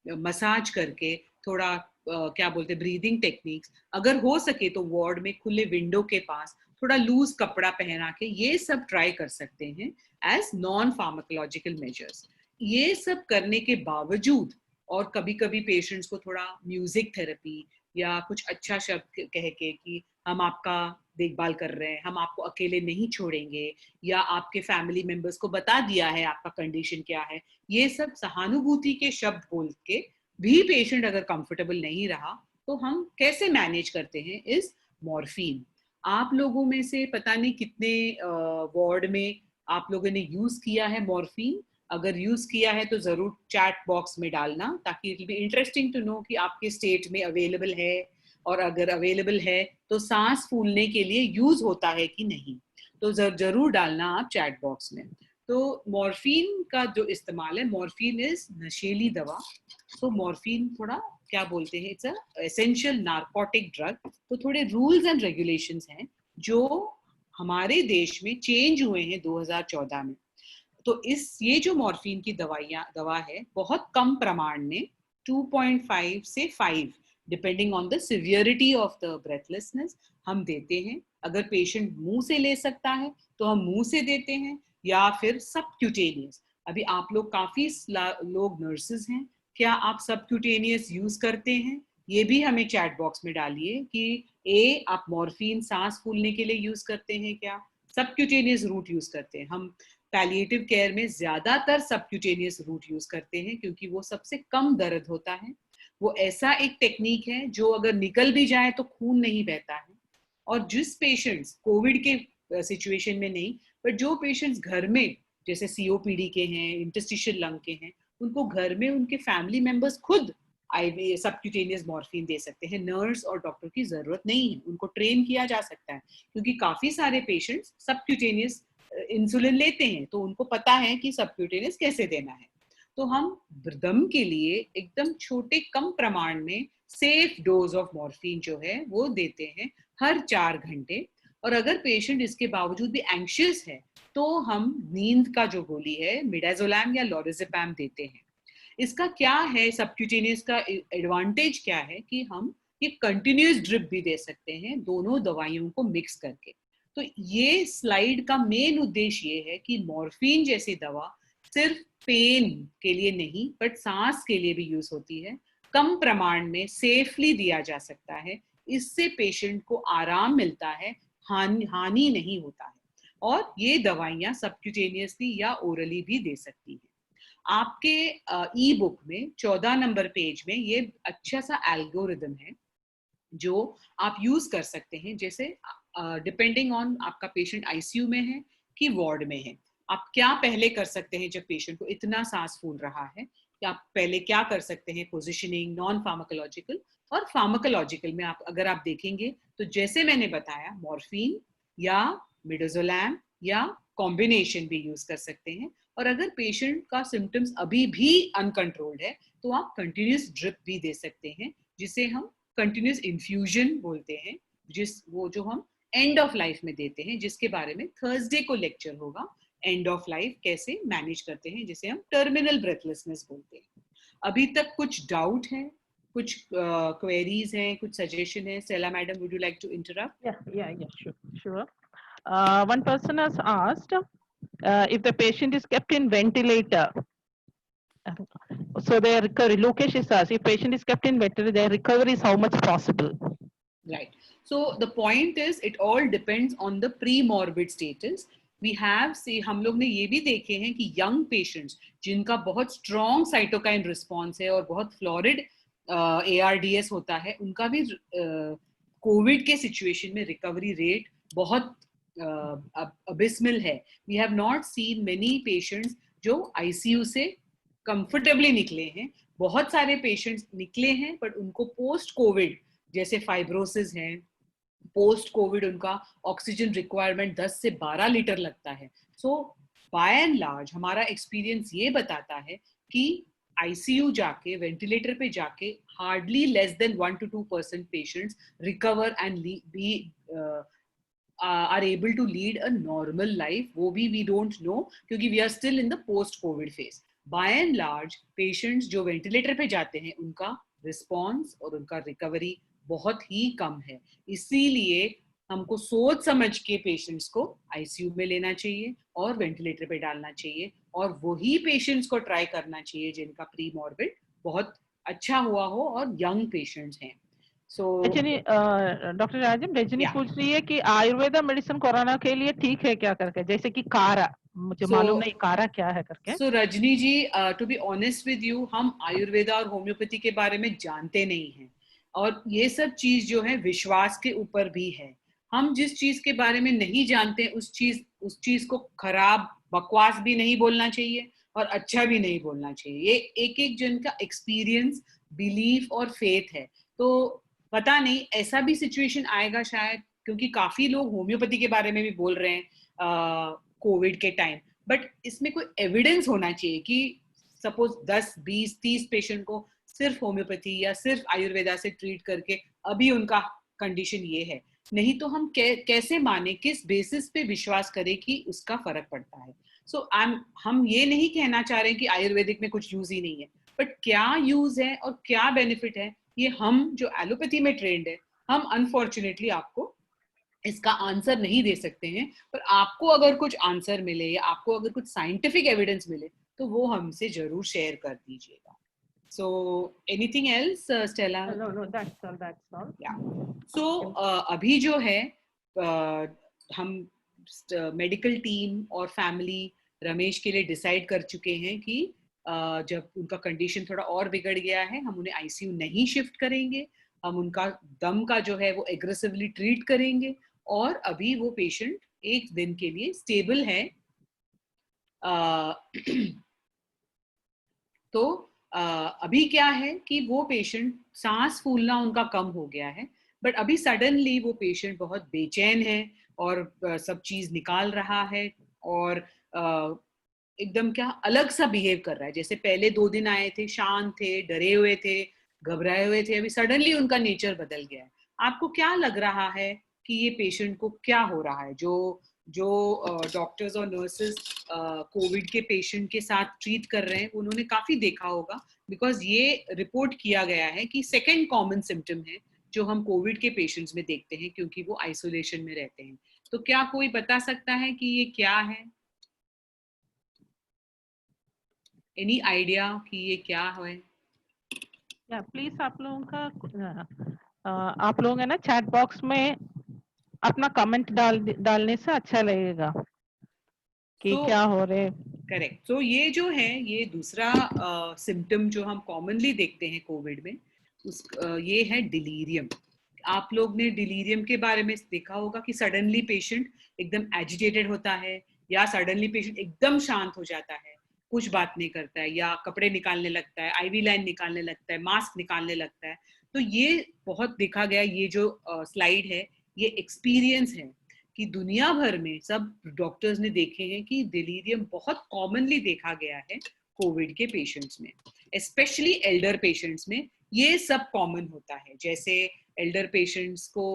मसाज करके, थोड़ा क्या बोलते, ब्रीदिंग टेक्निक्स, अगर हो सके तो वार्ड में खुले विंडो के पास थोड़ा लूज कपड़ा पहना के ये सब ट्राई कर सकते हैं एज नॉन फार्माकोलॉजिकल मेजर्स। ये सब करने के बावजूद और कभी कभी पेशेंट्स को थोड़ा म्यूजिक थेरेपी या कुछ अच्छा शब्द कह के कि हम आपका देखभाल कर रहे हैं, हम आपको अकेले नहीं छोड़ेंगे, या आपके फैमिली मेंबर्स को बता दिया है आपका कंडीशन क्या है, ये सब सहानुभूति के शब्द बोल के भी पेशेंट अगर कंफर्टेबल नहीं रहा तो हम कैसे मैनेज करते हैं इस मॉर्फिन। आप लोगों में से पता नहीं कितने वार्ड में आप लोगों ने यूज किया है मॉर्फिन। अगर यूज किया है तो जरूर चैट बॉक्स में डालना, ताकि it will be interesting to know कि आपके स्टेट में अवेलेबल है, और अगर अवेलेबल है तो सांस फूलने के लिए यूज होता है कि नहीं, तो जरूर डालना आप चैट बॉक्स में। तो मॉर्फिन का जो इस्तेमाल है, मॉर्फिन इज नशीली दवा, तो मॉर्फिन थोड़ा क्या बोलते हैं, it's a essential narcotic drug. तो थोड़े रूल्स एंड रेगुलेशंस हैं जो हमारे देश में चेंज हुए हैं 2014 में। तो ये जो मॉर्फिन की दवा है, बहुत कम प्रमाण में 2.5 से 5 depending on the severity of the breathlessness हम देते हैं। अगर पेशेंट मुंह से ले सकता है तो हम मुंह से देते हैं, या फिर सबक्यूटेनियस। अभी आप लोग काफी लोग नर्सेज हैं, क्या आप सबक्यूटेनियस यूज करते हैं? ये भी हमें चैट बॉक्स में डालिए कि आप मॉर्फिन सांस फूलने के लिए यूज करते हैं क्या, सबक्यूटेनियस रूट यूज करते हैं। हम पैलिएटिव केयर में ज्यादातर सबक्यूटेनियस रूट यूज करते हैं क्योंकि वो सबसे कम दर्द होता है। वो ऐसा एक टेक्निक है जो अगर निकल भी जाए तो खून नहीं बहता है। और जिस पेशेंट्स कोविड के सिचुएशन में नहीं, पर जो पेशेंट्स घर में जैसे सीओपीडी के हैं, इंटरस्टिशियल लंग के हैं, उनको घर में उनके फैमिली मेंबर्स खुद आईवी सबक्यूटेनियस मॉर्फिन दे सकते हैं। नर्स और डॉक्टर की जरूरत नहीं है, उनको ट्रेन किया जा सकता है, क्योंकि काफी सारे पेशेंट्स सबक्यूटेनियस इंसुलिन लेते हैं तो उनको पता है कि सबक्यूटेनियस कैसे देना है। तो हम दम के लिए एकदम छोटे कम प्रमाण में सेफ डोज ऑफ मॉर्फिन जो है वो देते हैं हर 4 घंटे। और अगर पेशेंट इसके बावजूद भी एंग्शियस है तो हम नींद का जो गोली है मिडाजोलैम या लोराज़ेपैम देते हैं। इसका क्या है, सबक्यूटेनियस का एडवांटेज क्या है कि हम ये कंटिन्यूस ड्रिप भी दे सकते हैं दोनों दवाइयों को मिक्स करके। तो ये स्लाइड का मेन उद्देश्य ये है कि मॉर्फिन जैसी दवा सिर्फ पेन के लिए नहीं बट सांस के लिए भी यूज होती है, कम प्रमाण में सेफली दिया जा सकता है, इससे पेशेंट को आराम मिलता है, हानि नहीं होता है। और ये दवाइयां सबक्यूटेनियसली या ओरली भी दे सकती है। आपके ई बुक में 14 नंबर पेज में ये अच्छा सा एल्गोरिदम है जो आप यूज कर सकते हैं। जैसे डिपेंडिंग ऑन आपका पेशेंट आईसीयू में है कि वार्ड में है, आप क्या पहले कर सकते हैं जब पेशेंट को इतना सांस फूल रहा है, कि आप पहले क्या कर सकते हैं, पोजिशनिंग, नॉन फार्माकोलॉजिकल और फार्माकोलॉजिकल में आप अगर आप देखेंगे तो जैसे मैंने बताया मॉर्फिन या मिडाजोलैम या कॉम्बिनेशन भी यूज कर सकते हैं। और अगर पेशेंट का सिम्टम्स अभी भी अनकंट्रोल्ड है तो आप कंटिन्यूस ड्रिप भी दे सकते हैं, जिसे हम कंटिन्यूस इन्फ्यूजन बोलते हैं, वो जो हम एंड ऑफ लाइफ में देते हैं, जिसके बारे में थर्सडे को लेक्चर होगा। एंड ऑफ लाइफ कैसे मैनेज करते हैं, जिसे हम टर्मिनल ब्रेथलेसनेस बोलते हैं। अभी तक कुछ डाउट है, कुछ क्वेरीज हैं, कुछ सजेशन है? Stella madam, would you like to interrupt? Yeah, sure. One person has asked if the patient is kept in ventilator. So their recovery, Lokesh is asked, if patient is kept in ventilator, their recovery is how much possible? Right. So the point is, it all depends on the pre-morbid status. We have हम लोग ने ये भी देखे हैं कि young patients जिनका बहुत स्ट्रॉन्ग साइटोकाइन रिस्पॉन्स है और बहुत फ्लोरिड ARDS होता है, उनका भी कोविड के सिचुएशन में रिकवरी रेट बहुत अबिस्मल है। We have not seen many patients जो आईसीयू से कंफर्टेबली निकले हैं। बहुत सारे पेशेंट्स निकले हैं बट उनको पोस्ट कोविड जैसे फाइब्रोसिस है, पोस्ट कोविड उनका ऑक्सीजन रिक्वायरमेंट 10 से 12 लीटर लगता है। सो बाय एंड लार्ज हमारा एक्सपीरियंस ये बताता है कि आईसीयू जाके, वेंटिलेटर पे जाके hardly less than 1 to 2% patients recover and be are able to lead a normal life. वो भी वी डोंट नो क्योंकि we are still in the post Covid phase. By and large patients जो ventilator पे जाते हैं उनका response और उनका रिकवरी बहुत ही कम है। इसीलिए हमको सोच समझ के पेशेंट्स को आईसीयू में लेना चाहिए और वेंटिलेटर पे डालना चाहिए, और वही पेशेंट्स को ट्राई करना चाहिए जिनका प्री मॉर्बिड बहुत अच्छा हुआ हो और यंग पेशेंट्स हैं। सो रजनी, डॉक्टर राजम, रजनी पूछ रही है कि आयुर्वेदा मेडिसिन कोरोना के लिए ठीक है क्या करके, जैसे कि कारा, मुझे मालूम नहीं कारा क्या है करके। So Rajni ji, to be honest with you, हम आयुर्वेदा और होम्योपैथी के बारे में जानते नहीं हैं, और ये सब चीज जो है विश्वास के ऊपर भी है। हम जिस चीज के बारे में नहीं जानते उस चीज को खराब, बकवास भी नहीं बोलना चाहिए और अच्छा भी नहीं बोलना चाहिए। ये एक एक जन का एक्सपीरियंस, बिलीफ और फेथ है। तो पता नहीं, ऐसा भी सिचुएशन आएगा शायद, क्योंकि काफी लोग होम्योपैथी के बारे में भी बोल रहे हैं कोविड के टाइम। बट इसमें कोई एविडेंस होना चाहिए कि सपोज 10, 20, 30 पेशेंट को सिर्फ होम्योपैथी या सिर्फ आयुर्वेदा से ट्रीट करके अभी उनका कंडीशन ये है। नहीं तो हम कैसे माने, किस बेसिस पे विश्वास करें कि उसका फर्क पड़ता है। सो हम ये नहीं कहना चाह रहे हैं कि आयुर्वेदिक में कुछ यूज ही नहीं है, बट क्या यूज है और क्या बेनिफिट है, ये हम जो एलोपैथी में ट्रेंड है, हम अनफॉर्चुनेटली आपको इसका आंसर नहीं दे सकते हैं। पर आपको अगर कुछ आंसर मिले या आपको अगर कुछ साइंटिफिक एविडेंस मिले तो वो हमसे जरूर शेयर कर दीजिएगा। So anything else Stella? No, that's all. या सो अभी जो है हम मेडिकल टीम और फैमिली रमेश के लिए डिसाइड कर चुके हैं कि जब उनका कंडीशन थोड़ा और बिगड़ गया है, हम उन्हें आईसीयू नहीं शिफ्ट करेंगे, हम उनका दम का जो है वो एग्रेसिवली ट्रीट करेंगे, और अभी वो पेशेंट एक दिन के लिए स्टेबल है। तो अभी क्या है कि वो पेशेंट, सांस फूलना उनका कम हो गया है, बट अभी सडनली वो पेशेंट बहुत बेचैन है और सब चीज निकाल रहा है, और एकदम क्या अलग सा बिहेव कर रहा है। जैसे पहले 2 दिन आए थे, शांत थे, डरे हुए थे, घबराए हुए थे, अभी सडनली उनका नेचर बदल गया है। आपको क्या लग रहा है कि ये पेशेंट को क्या हो रहा है? जो डॉक्टर्स और नर्सेस कोविड के पेशेंट के साथ ट्रीट कर रहे हैं, उन्होंने काफी देखा होगा, बिकॉज ये रिपोर्ट किया गया है कि सेकेंड कॉमन सिम्टम है जो हम कोविड के पेशेंट्स में देखते हैं, क्योंकि वो आइसोलेशन में रहते हैं। तो क्या कोई बता सकता है कि ये क्या है? एनी आइडिया कि ये क्या है? या प्लीज आप लोगों का आप लोग है ना चैट बॉक्स में अपना कमेंट डालने से अच्छा लगेगा कि क्या हो रहे। करेक्ट। सो ये जो है, ये दूसरा सिम्टम जो हम कॉमनली देखते हैं कोविड में, ये है डिलीरियम। आप लोग ने डिलीरियम के बारे में देखा होगा कि सडनली पेशेंट एकदम एजिटेटेड होता है, या सडनली पेशेंट एकदम शांत हो जाता है, कुछ बात नहीं करता है, या कपड़े निकालने लगता है, आईवी लाइन निकालने लगता है, मास्क निकालने लगता है। तो ये बहुत देखा गया। ये जो स्लाइड है ये एक्सपीरियंस है कि दुनिया भर में सब डॉक्टर्स ने देखे हैं कि डिलीरियम बहुत कॉमनली देखा गया है कोविड के पेशेंट्स में, स्पेशली एल्डर पेशेंट्स में ये सब कॉमन होता है। जैसे एल्डर पेशेंट्स को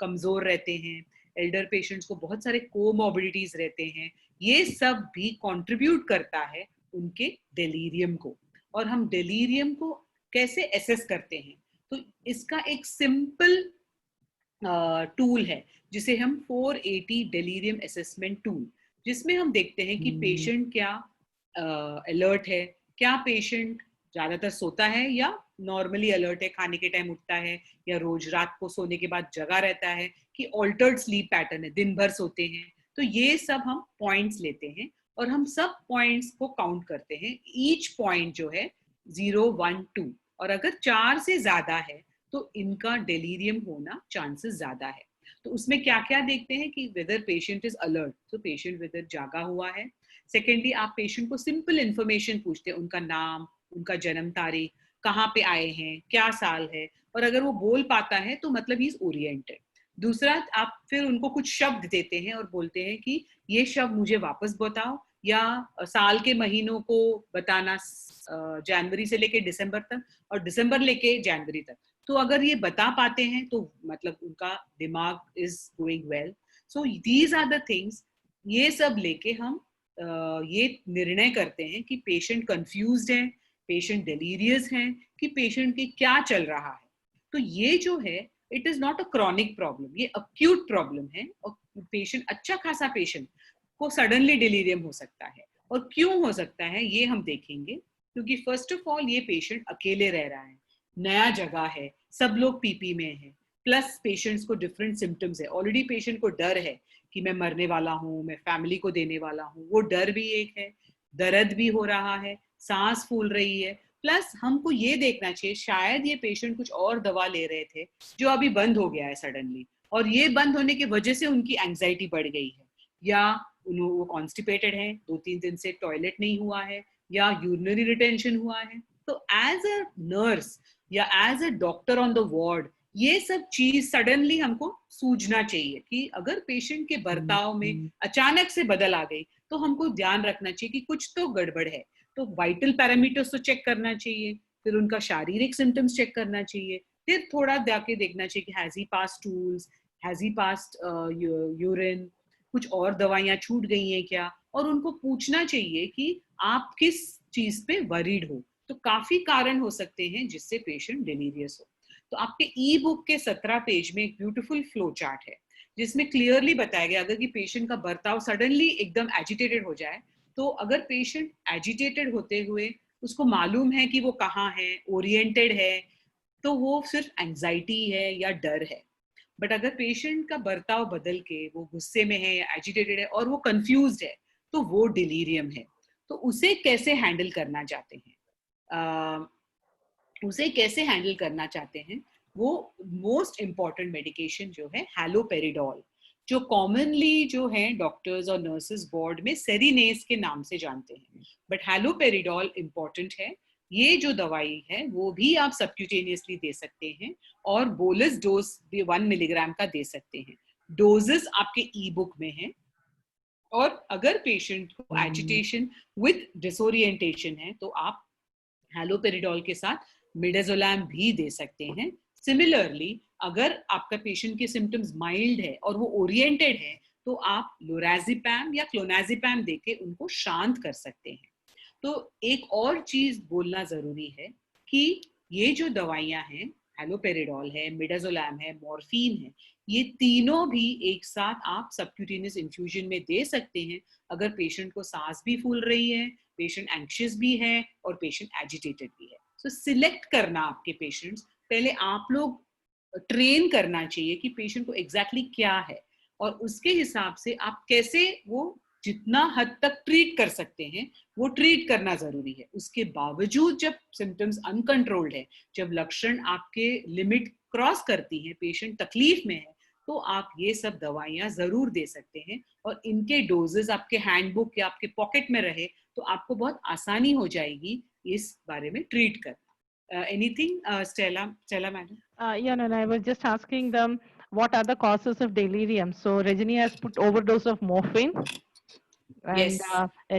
कमजोर रहते हैं, एल्डर पेशेंट्स को बहुत सारे कोमॉर्बिडिटीज रहते हैं, ये सब भी कंट्रीब्यूट करता है उनके डिलीरियम को। और हम डिलीरियम को कैसे एसेस करते हैं? तो इसका एक सिंपल टूल है जिसे हम 480 डिलीरियम असेसमेंट टूल, जिसमें हम देखते हैं कि पेशेंट क्या अलर्ट है, क्या पेशेंट ज्यादातर सोता है या नॉर्मली अलर्ट है, खाने के टाइम उठता है, या रोज रात को सोने के बाद जगा रहता है, कि ऑल्टर्ड स्लीप पैटर्न है, दिन भर सोते हैं। तो ये सब हम पॉइंट्स लेते हैं और हम सब पॉइंट्स को काउंट करते हैं। ईच पॉइंट जो है 0, 1, 2, और अगर 4 से ज्यादा है तो इनका डिलीरियम होना चांसेस ज्यादा है। तो उसमें क्या क्या देखते हैं कि वेदर पेशेंट इज अलर्ट, तो पेशेंट वेदर जागा हुआ है। सेकेंडली, आप पेशेंट को सिंपल इंफॉर्मेशन पूछते हैं, उनका नाम, उनका जन्म तारीख, कहाँ पे आए हैं, क्या साल है, और अगर वो बोल पाता है तो मतलब ही इज ओरिएंटेड। दूसरा, आप फिर उनको कुछ शब्द देते हैं और बोलते हैं कि ये शब्द मुझे वापस बताओ, या साल के महीनों को बताना, जनवरी से लेके दिसंबर तक और दिसंबर लेके जनवरी तक। तो अगर ये बता पाते हैं तो मतलब उनका दिमाग is going well. So these are the things. ये सब लेके हम ये निर्णय करते हैं कि पेशेंट कंफ्यूज्ड है, पेशेंट डिलीरियस है, कि पेशेंट के क्या चल रहा है। तो ये जो है, it is not a chronic problem, ये अक्यूट प्रॉब्लम है। और पेशेंट, अच्छा खासा पेशेंट को सडनली डिलीरियम हो सकता है, और क्यों हो सकता है ये हम देखेंगे। क्योंकि फर्स्ट ऑफ ऑल ये पेशेंट अकेले रह रहा है, नया जगह है, सब लोग पीपी में है, प्लस पेशेंट्स को डिफरेंट सिम्टम्स है, ऑलरेडी पेशेंट को डर है कि मैं मरने वाला हूँ, मैं फैमिली को देने वाला हूँ, वो डर भी एक है, दर्द भी हो रहा है, सांस फूल रही है, प्लस हमको ये देखना चाहिए शायद ये पेशेंट कुछ और दवा ले रहे थे जो अभी बंद हो गया है सडनली, और ये बंद होने की वजह से उनकी एंजाइटी बढ़ गई है, या वो कॉन्स्टिपेटेड है, 2-3 दिन से टॉयलेट नहीं हुआ है, या यूरिनरी रिटेंशन हुआ है। तो एज अ नर्स या as a doctor on the ward ये सब चीज सडनली हमको सूझना चाहिए कि अगर पेशेंट के बर्ताव में अचानक से बदल आ गई तो हमको ध्यान रखना चाहिए कि कुछ तो गड़बड़ है। तो वाइटल पैरामीटर्स तो चेक करना चाहिए, फिर उनका शारीरिक सिम्टम्स चेक करना चाहिए, फिर थोड़ा जाके देखना चाहिए कि has he pass tools, has he pass urine, कुछ और दवाइयां छूट गई हैं क्या, और उनको पूछना चाहिए कि आप किस चीज पे वरीड हो। तो काफी कारण हो सकते हैं जिससे पेशेंट डिलीरियस हो। तो आपके ई बुक के 17 पेज में एक ब्यूटीफुल फ्लो चार्ट है जिसमें क्लियरली बताया गया अगर कि पेशेंट का बर्ताव सडनली एकदम एजिटेटेड हो जाए, तो अगर पेशेंट एजिटेटेड होते हुए उसको मालूम है कि वो कहाँ है, ओरिएंटेड है, तो वो सिर्फ एंजाइटी है या डर है। बट अगर पेशेंट का बर्ताव बदल के वो गुस्से में है या एजिटेटेड है और वो कंफ्यूज्ड है, तो वो डिलीरियम है। तो उसे कैसे हैंडल करना चाहते हैं, उसे कैसे हैंडल करना चाहते हैं, वो मोस्ट इम्पॉर्टेंट मेडिकेशन जो है हैलोपेरिडॉल, जो कॉमनली जो है डॉक्टर्स और नर्सेस बोर्ड में सेरिनेस के नाम से जानते हैं, बट हैलोपेरिडॉल इम्पॉर्टेंट है। ये जो दवाई है वो भी आप सबक्यूटेनियसली दे सकते हैं और बोलस डोज भी 1 मिलीग्राम का दे सकते हैं। डोजेस आपके ई बुक में है। और अगर पेशेंट को एजिटेशन विद डिसोरिएंटेशन है तो आप हैलोपेरिडॉल के साथ मिडाजोलैम भी दे सकते हैं। सिमिलरली अगर आपका पेशेंट के सिम्टम्स माइल्ड है और वो ओरिएंटेड है तो आप लोराजिपैम या क्लोनाजिपैम देके उनको शांत कर सकते हैं। तो एक और चीज बोलना जरूरी है कि ये जो दवाइयां हैं, हैलोपेरिडॉल है, मिडाजोलैम है, मॉर्फिन है, ये तीनों भी एक साथ आप सबक्यूटेनियस इन्फ्यूजन में दे सकते हैं अगर पेशेंट को सांस भी फूल रही है, पेशेंट एंग्शियस भी है और पेशेंट एजिटेटेड भी है। सो सिलेक्ट करना आपके पेशेंट्स पहले आप लोग ट्रेन करना चाहिए कि पेशेंट को एग्जैक्टली क्या है और उसके हिसाब से आप कैसे वो जितना हद तक ट्रीट कर सकते हैं वो ट्रीट करना जरूरी है। उसके बावजूद जब सिम्टम्स अनकंट्रोल्ड है, जब लक्षण आपके लिमिट क्रॉस करती हैं, पेशेंट तकलीफ में है, तो आप ये सब दवाइयां जरूर दे सकते हैं और इनके डोजेस आपके हैंडबुक या आपके पॉकेट में रहे तो आपको बहुत आसानी हो जाएगी इस बारे में ट्रीट करना। Anything, Stella madam? Yeah, no, I was just asking them what are the causes of delirium. So Rajini has put overdose of morphine. And Yes.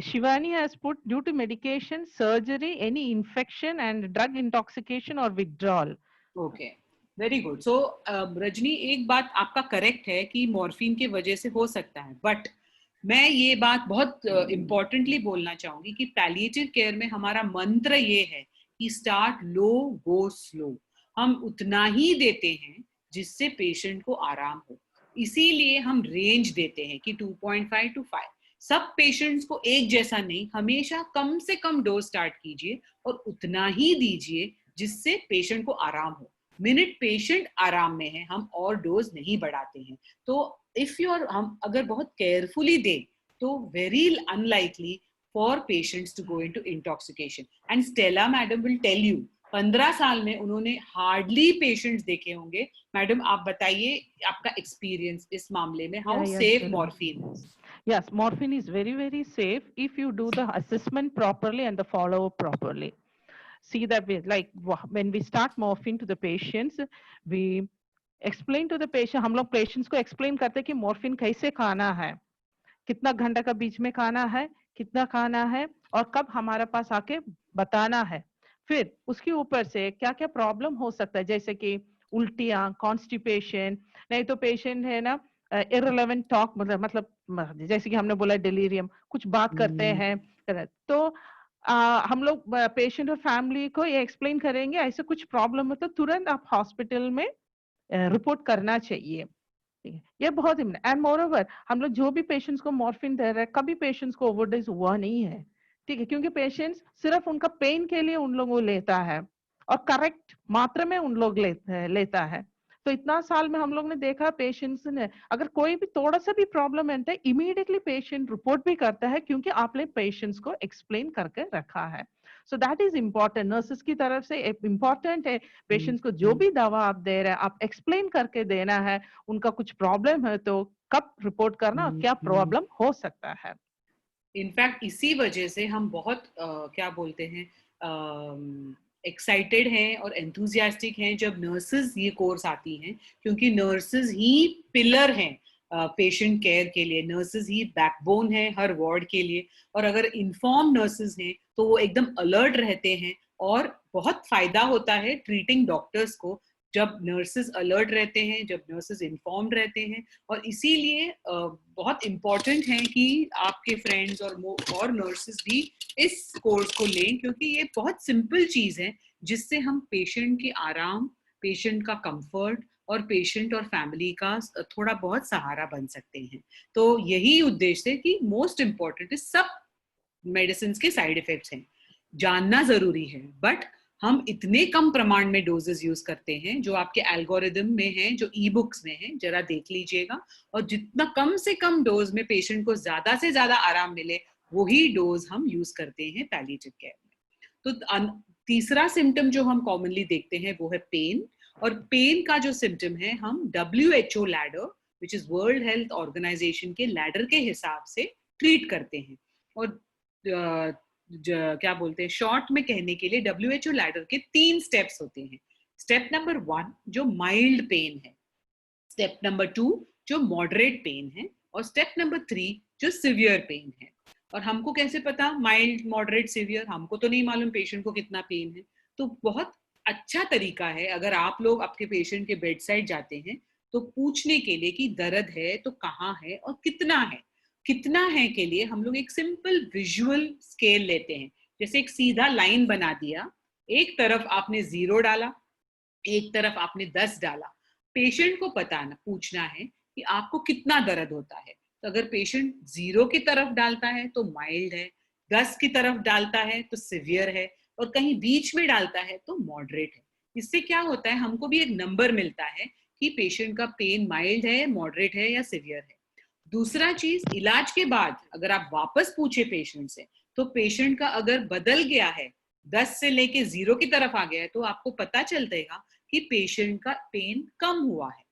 Shivani has put due to medication, surgery, any infection and drug intoxication or withdrawal. Okay, very good. So Rajni, एक बात आपका correct है कि morphine की वजह से हो सकता है, बट मैं ये बात बहुत इम्पोर्टेंटली बोलना चाहूंगी कि पैलिएटिव केयर में हमारा मंत्र ये है कि स्टार्ट लो गो स्लो। हम उतना ही देते हैं जिससे पेशेंट को आराम हो, इसीलिए हम रेंज देते हैं कि 2.5 to 5। सब पेशेंट्स को एक जैसा नहीं, हमेशा कम से कम डोज स्टार्ट कीजिए और उतना ही दीजिए जिससे पेशेंट को आराम हो। मिनट पेशेंट आराम में है हम और डोज नहीं बढ़ाते हैं। तो इफ हम अगर बहुत केयरफुली दें तो very unlikely for patients to go into intoxication. And Stella madam will tell you 15 साल में उन्होंने हार्डली पेशेंट्स देखे होंगे। मैडम आप बताइए आपका एक्सपीरियंस इस मामले में, how safe morphine is? Yes, morphine is very, very safe if you do the assessment properly and the follow-up properly. See that we, like when we start morphine to the patients, we explain to the patient, हम लोग patients को explain करते हैं कि morphine कैसे खाना है, कितना घंटा का बीच में खाना है, कितना खाना है और कब हमारे पास आके बताना है। फिर उसके ऊपर से क्या क्या प्रॉब्लम हो सकता है, जैसे कि उल्टियां, कॉन्स्टिपेशन, नहीं तो पेशेंट है ना इररिलेवेंट टॉक, मतलब जैसे कि हमने बोला डिलीरियम, कुछ बात करते हैं, तो हम लोग पेशेंट और फैमिली को ये एक्सप्लेन करेंगे ऐसे कुछ प्रॉब्लम है तो तुरंत आप हॉस्पिटल में रिपोर्ट करना चाहिए। ये बहुत एंड मोर ओवर हम लोग जो भी पेशेंट्स को मॉर्फिन दे रहे हैं कभी पेशेंट्स को ओवरडोज हुआ नहीं है, ठीक है, क्योंकि पेशेंट्स सिर्फ उनका पेन के लिए उन लोगों लेता है और करेक्ट मात्रा में उन लोग लेता है। तो इतना साल में हम लोग ने देखा पेशेंट्स ने अगर कोई भी थोड़ा सा भी प्रॉब्लम है इमीडिएटली पेशेंट रिपोर्ट भी करता है, क्योंकि आपने पेशेंट्स को एक्सप्लेन करके रखा है। So that is important, nurses की तरफ से इम्पोर्टेंट है पेशेंट्स को जो भी दवा आप दे रहे हैं आप एक्सप्लेन करके देना है। उनका कुछ प्रॉब्लम है तो कब रिपोर्ट करना और क्या प्रॉब्लम हो सकता है। इनफैक्ट इसी वजह से हम बहुत क्या बोलते हैं एक्साइटेड हैं और एंथुजियास्टिक हैं जब नर्सेज ये कोर्स आती हैं, क्योंकि नर्सेज ही पिलर हैं पेशेंट केयर के लिए। नर्सेज ही बैकबोन है हर वार्ड के लिए, और अगर इन्फॉर्म नर्सेज हैं तो वो एकदम अलर्ट रहते हैं और बहुत फायदा होता है ट्रीटिंग डॉक्टर्स को जब नर्सेज अलर्ट रहते हैं, जब नर्सेज इन्फॉर्म्ड रहते हैं। और इसीलिए बहुत इम्पोर्टेंट है कि आपके फ्रेंड्स और नर्सेज भी इस कोर्स को लें, क्योंकि ये बहुत सिंपल चीज है जिससे हम पेशेंट के आराम, पेशेंट का कंफर्ट और पेशेंट और फैमिली का थोड़ा बहुत सहारा बन सकते हैं। तो यही उद्देश्य है कि मोस्ट इम्पोर्टेंट है, सब मेडिसिन के साइड इफेक्ट्स हैं, जानना जरूरी है, बट हम इतने कम प्रमाण में डोजेस यूज करते हैं जो आपके एल्गोरिदम में है, जो ई बुक्स में है, जरा देख लीजिएगा। और जितना कम से कम डोज में पेशेंट को ज्यादा से ज्यादा आराम मिले वही डोज हम यूज करते हैं पैलिएटिव केयर में। तो तीसरा सिम्टम जो हम कॉमनली देखते हैं वो है पेन, और पेन का जो सिम्टम है हम WHO ladder, which is World Health Organization के लैडर के हिसाब से ट्रीट करते हैं। और क्या बोलते हैं, शॉर्ट में कहने के लिए WHO लैडर के 3 स्टेप्स होते हैं। स्टेप नंबर 1 जो माइल्ड पेन है, स्टेप नंबर 2 जो मॉडरेट पेन है, और स्टेप नंबर 3 जो सिवियर पेन है। और हमको कैसे पता माइल्ड, मॉडरेट, सिवियर? हमको तो नहीं मालूम पेशेंट को कितना पेन है। तो बहुत अच्छा तरीका है अगर आप लोग आपके पेशेंट के बेड साइड जाते हैं तो पूछने के लिए कि दर्द है तो कहाँ है और कितना है। कितना है के लिए हम लोग एक सिंपल विजुअल स्केल लेते हैं, जैसे एक सीधा लाइन बना दिया, एक तरफ आपने 0 डाला, एक तरफ आपने 10 डाला। पेशेंट को पूछना है कि आपको कितना दर्द होता है। तो अगर पेशेंट 0 की तरफ डालता है तो माइल्ड है, 10 की तरफ डालता है तो सिवियर है, और कहीं बीच में डालता है तो मॉडरेट है। इससे क्या होता है, हमको भी एक नंबर मिलता है कि पेशेंट का पेन माइल्ड है, मॉडरेट है या सिवियर है। दूसरा चीज, इलाज के बाद अगर आप वापस पूछे पेशेंट से तो पेशेंट का अगर बदल गया है, 10 से लेके 0 की तरफ आ गया है, तो आपको पता चल देगा कि पेशेंट का पेन कम हुआ है।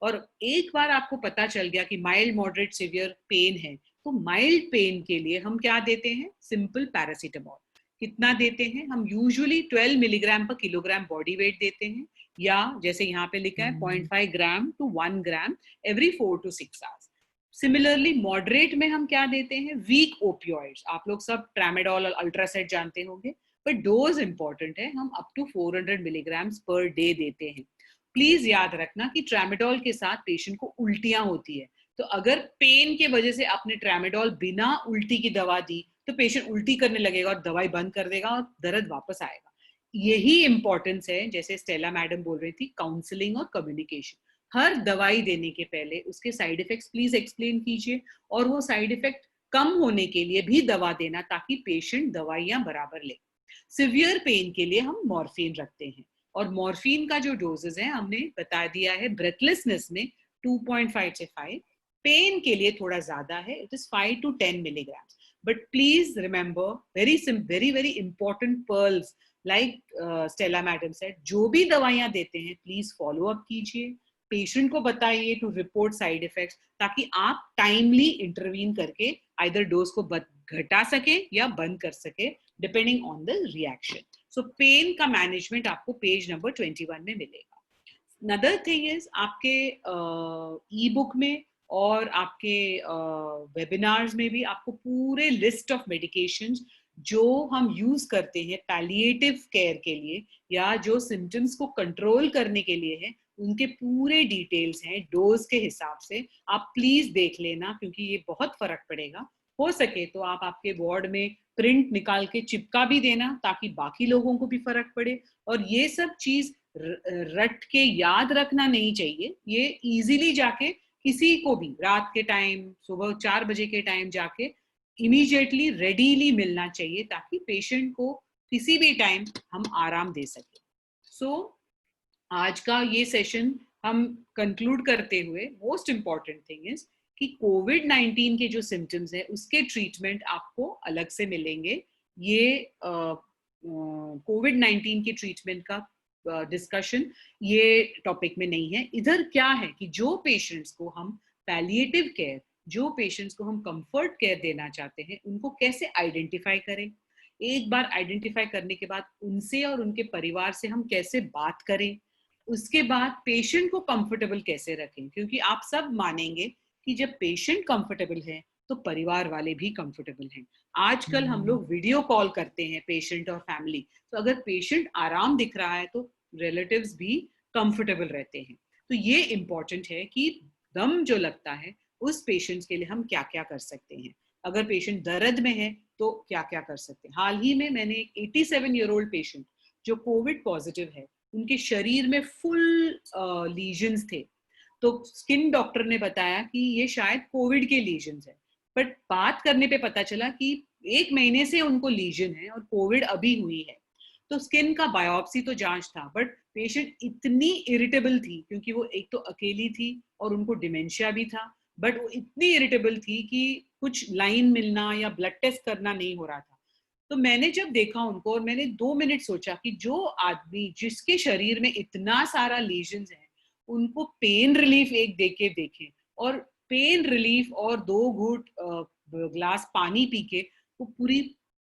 और एक बार आपको पता चल गया कि माइल्ड, मॉडरेट, सिवियर पेन है, तो माइल्ड पेन के लिए हम क्या देते हैं? Simple paracetamol. कितना देते हैं? हम usually 12 milligram per kilogram body weight देते हैं, या जैसे यहाँ पे लिखा है 0.5 gram to 1 gram every 4 to 6 hours. Similarly moderate में हम क्या देते हैं? Weak opioids. आप लोग सब ट्रामेडोल और अल्ट्रासेट जानते होंगे, पर डोज इंपॉर्टेंट है, हम up to 400 milligram per day देते हैं। प्लीज याद रखना कि ट्रामेडोल के साथ पेशेंट को उल्टियां होती है, तो अगर पेन के वजह से आपने ट्रामेडोल बिना उल्टी की दवा दी तो पेशेंट उल्टी करने लगेगा और दवाई बंद कर देगा और दर्द वापस आएगा। यही इंपॉर्टेंस है, जैसे स्टेला मैडम बोल रही थी, काउंसलिंग और कम्युनिकेशन। हर दवाई देने के पहले उसके साइड इफेक्ट्स प्लीज एक्सप्लेन कीजिए, और वो साइड इफेक्ट कम होने के लिए भी दवा देना, ताकि पेशेंट दवाइयां बराबर ले। सिवियर पेन के लिए हम मॉर्फिन रखते हैं, और मॉर्फिन का जो डोजेस है हमने बता दिया है। ब्रेथलेसनेस में 2.5 से 5, पेन के लिए थोड़ा ज्यादा है, it is 5 to 10 milligram. But please remember very very important pearls, like Stella madam said, जो भी दवाइयां देते हैं प्लीज फॉलो अप कीजिए, पेशेंट को बताइए टू रिपोर्ट साइड इफेक्ट्स, ताकि आप टाइमली इंटरवीन करके आइदर डोज को घटा सके या बंद कर सके, depending on the reaction. So pain का मैनेजमेंट आपको पेज नंबर 21 में मिलेगा। Another thing is, आपके ई बुक में और आपके वेबिनार्स में भी आपको पूरे लिस्ट ऑफ मेडिकेशंस जो हम यूज करते हैं पैलिएटिव केयर के लिए, या जो सिम्टम्स को कंट्रोल करने के लिए है, उनके पूरे डिटेल्स हैं डोज के हिसाब से। आप प्लीज देख लेना, क्योंकि ये बहुत फर्क पड़ेगा। हो सके तो आप आपके वार्ड में प्रिंट निकाल के चिपका भी देना, ताकि बाकी लोगों को भी फर्क पड़े। और ये सब चीज रट के याद रखना नहीं चाहिए, ये इजीली जाके किसी को भी रात के टाइम, सुबह 4 बजे के टाइम जाके इमीडिएटली रेडीली मिलना चाहिए ताकि पेशेंट को किसी भी टाइम हम आराम दे सके। सो आज का ये सेशन हम कंक्लूड करते हुए मोस्ट इम्पॉर्टेंट थिंग इज कि कोविड-19 के जो सिम्टम्स है उसके ट्रीटमेंट आपको अलग से मिलेंगे। ये कोविड-19 के ट्रीटमेंट का डिस्कशन ये टॉपिक में नहीं है। इधर क्या है कि जो पेशेंट्स को हम पैलिएटिव केयर, जो पेशेंट्स को हम कंफर्ट केयर देना चाहते हैं, उनको कैसे आइडेंटिफाई करें। एक बार आइडेंटिफाई करने के बाद उनसे और उनके परिवार से हम कैसे बात करें, उसके बाद पेशेंट को कंफर्टेबल कैसे रखें, क्योंकि आप सब मानेंगे कि जब पेशेंट कंफर्टेबल है तो परिवार वाले भी कंफर्टेबल हैं। आजकल हम लोग वीडियो कॉल करते हैं पेशेंट और फैमिली, तो अगर पेशेंट आराम दिख रहा है तो रिलेटिव्स भी कंफर्टेबल रहते हैं। तो ये इम्पोर्टेंट है कि दम जो लगता है उस पेशेंट के लिए हम क्या क्या कर सकते हैं। अगर पेशेंट दर्द में है तो क्या क्या कर सकते हैं। हाल ही में मैंने एक 87 ईयर ओल्ड पेशेंट जो कोविड पॉजिटिव है, उनके शरीर में फुल लीजन्स थे, तो स्किन डॉक्टर ने बताया कि ये शायद कोविड के लीजन्स है, बट बात करने पे पता चला कि 1 महीने से उनको लीजन है और कोविड अभी हुई है। तो स्किन का बायोप्सी तो जांच था, बट पेशेंट इतनी इरिटेबल थी क्योंकि वो एक तो अकेली थी और उनको डिमेंशिया भी था, बट वो इतनी इरिटेबल थी कि कुछ लाइन मिलना या ब्लड टेस्ट करना नहीं हो रहा था। तो मैंने जब देखा उनको और मैंने 2 मिनट सोचा कि जो आदमी जिसके शरीर में इतना सारा लीजन्स है उनको पेन रिलीफ एक देके देखें, और पेन रिलीफ और 2 घूंट ग्लास पानी पी के वो पूरी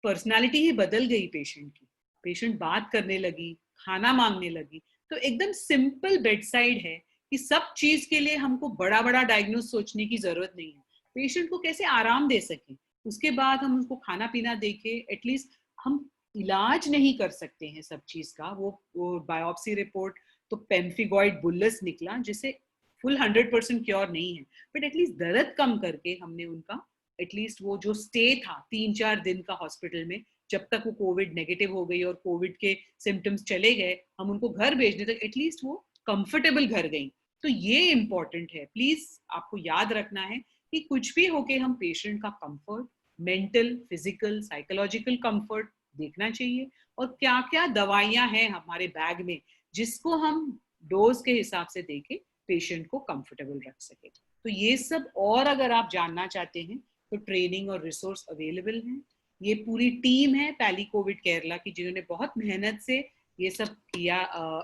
पर्सनालिटी ही बदल गई पेशेंट की। पेशेंट बात करने लगी, खाना मांगने लगी। तो एकदम सिंपल बेड साइड है कि सब चीज के लिए हमको बड़ा बड़ा डायग्नोस सोचने की जरूरत नहीं है। पेशेंट को कैसे आराम दे सके, उसके बाद हम उसको खाना पीना देके एटलीस्ट हम इलाज नहीं कर सकते हैं सब चीज का। वो बायोप्सी रिपोर्ट तो पेम्फिगॉइड बुल्लस निकला जिसे फुल 100% क्योर नहीं है, बट एटलीस्ट दर्द कम करके हमने उनका एटलीस्ट वो जो स्टे था 3-4 दिन का हॉस्पिटल में, जब तक वो कोविड नेगेटिव हो गई और कोविड के सिम्टम्स चले गए, हम उनको घर भेजने तक एटलीस्ट वो कंफर्टेबल घर गई। तो ये इम्पोर्टेंट है। प्लीज आपको याद रखना है कि कुछ भी होके हम पेशेंट का comfort, mental, physical, psychological comfort देखना चाहिए, और क्या क्या दवाइयां हैं हमारे बैग में जिसको हम डोज के हिसाब से देके पेशेंट को कंफर्टेबल रख सके। तो ये सब और अगर आप जानना चाहते हैं तो ट्रेनिंग और रिसोर्स अवेलेबल हैं। ये पूरी टीम है पैली कोविड केरला की जिन्होंने बहुत मेहनत से ये सब किया,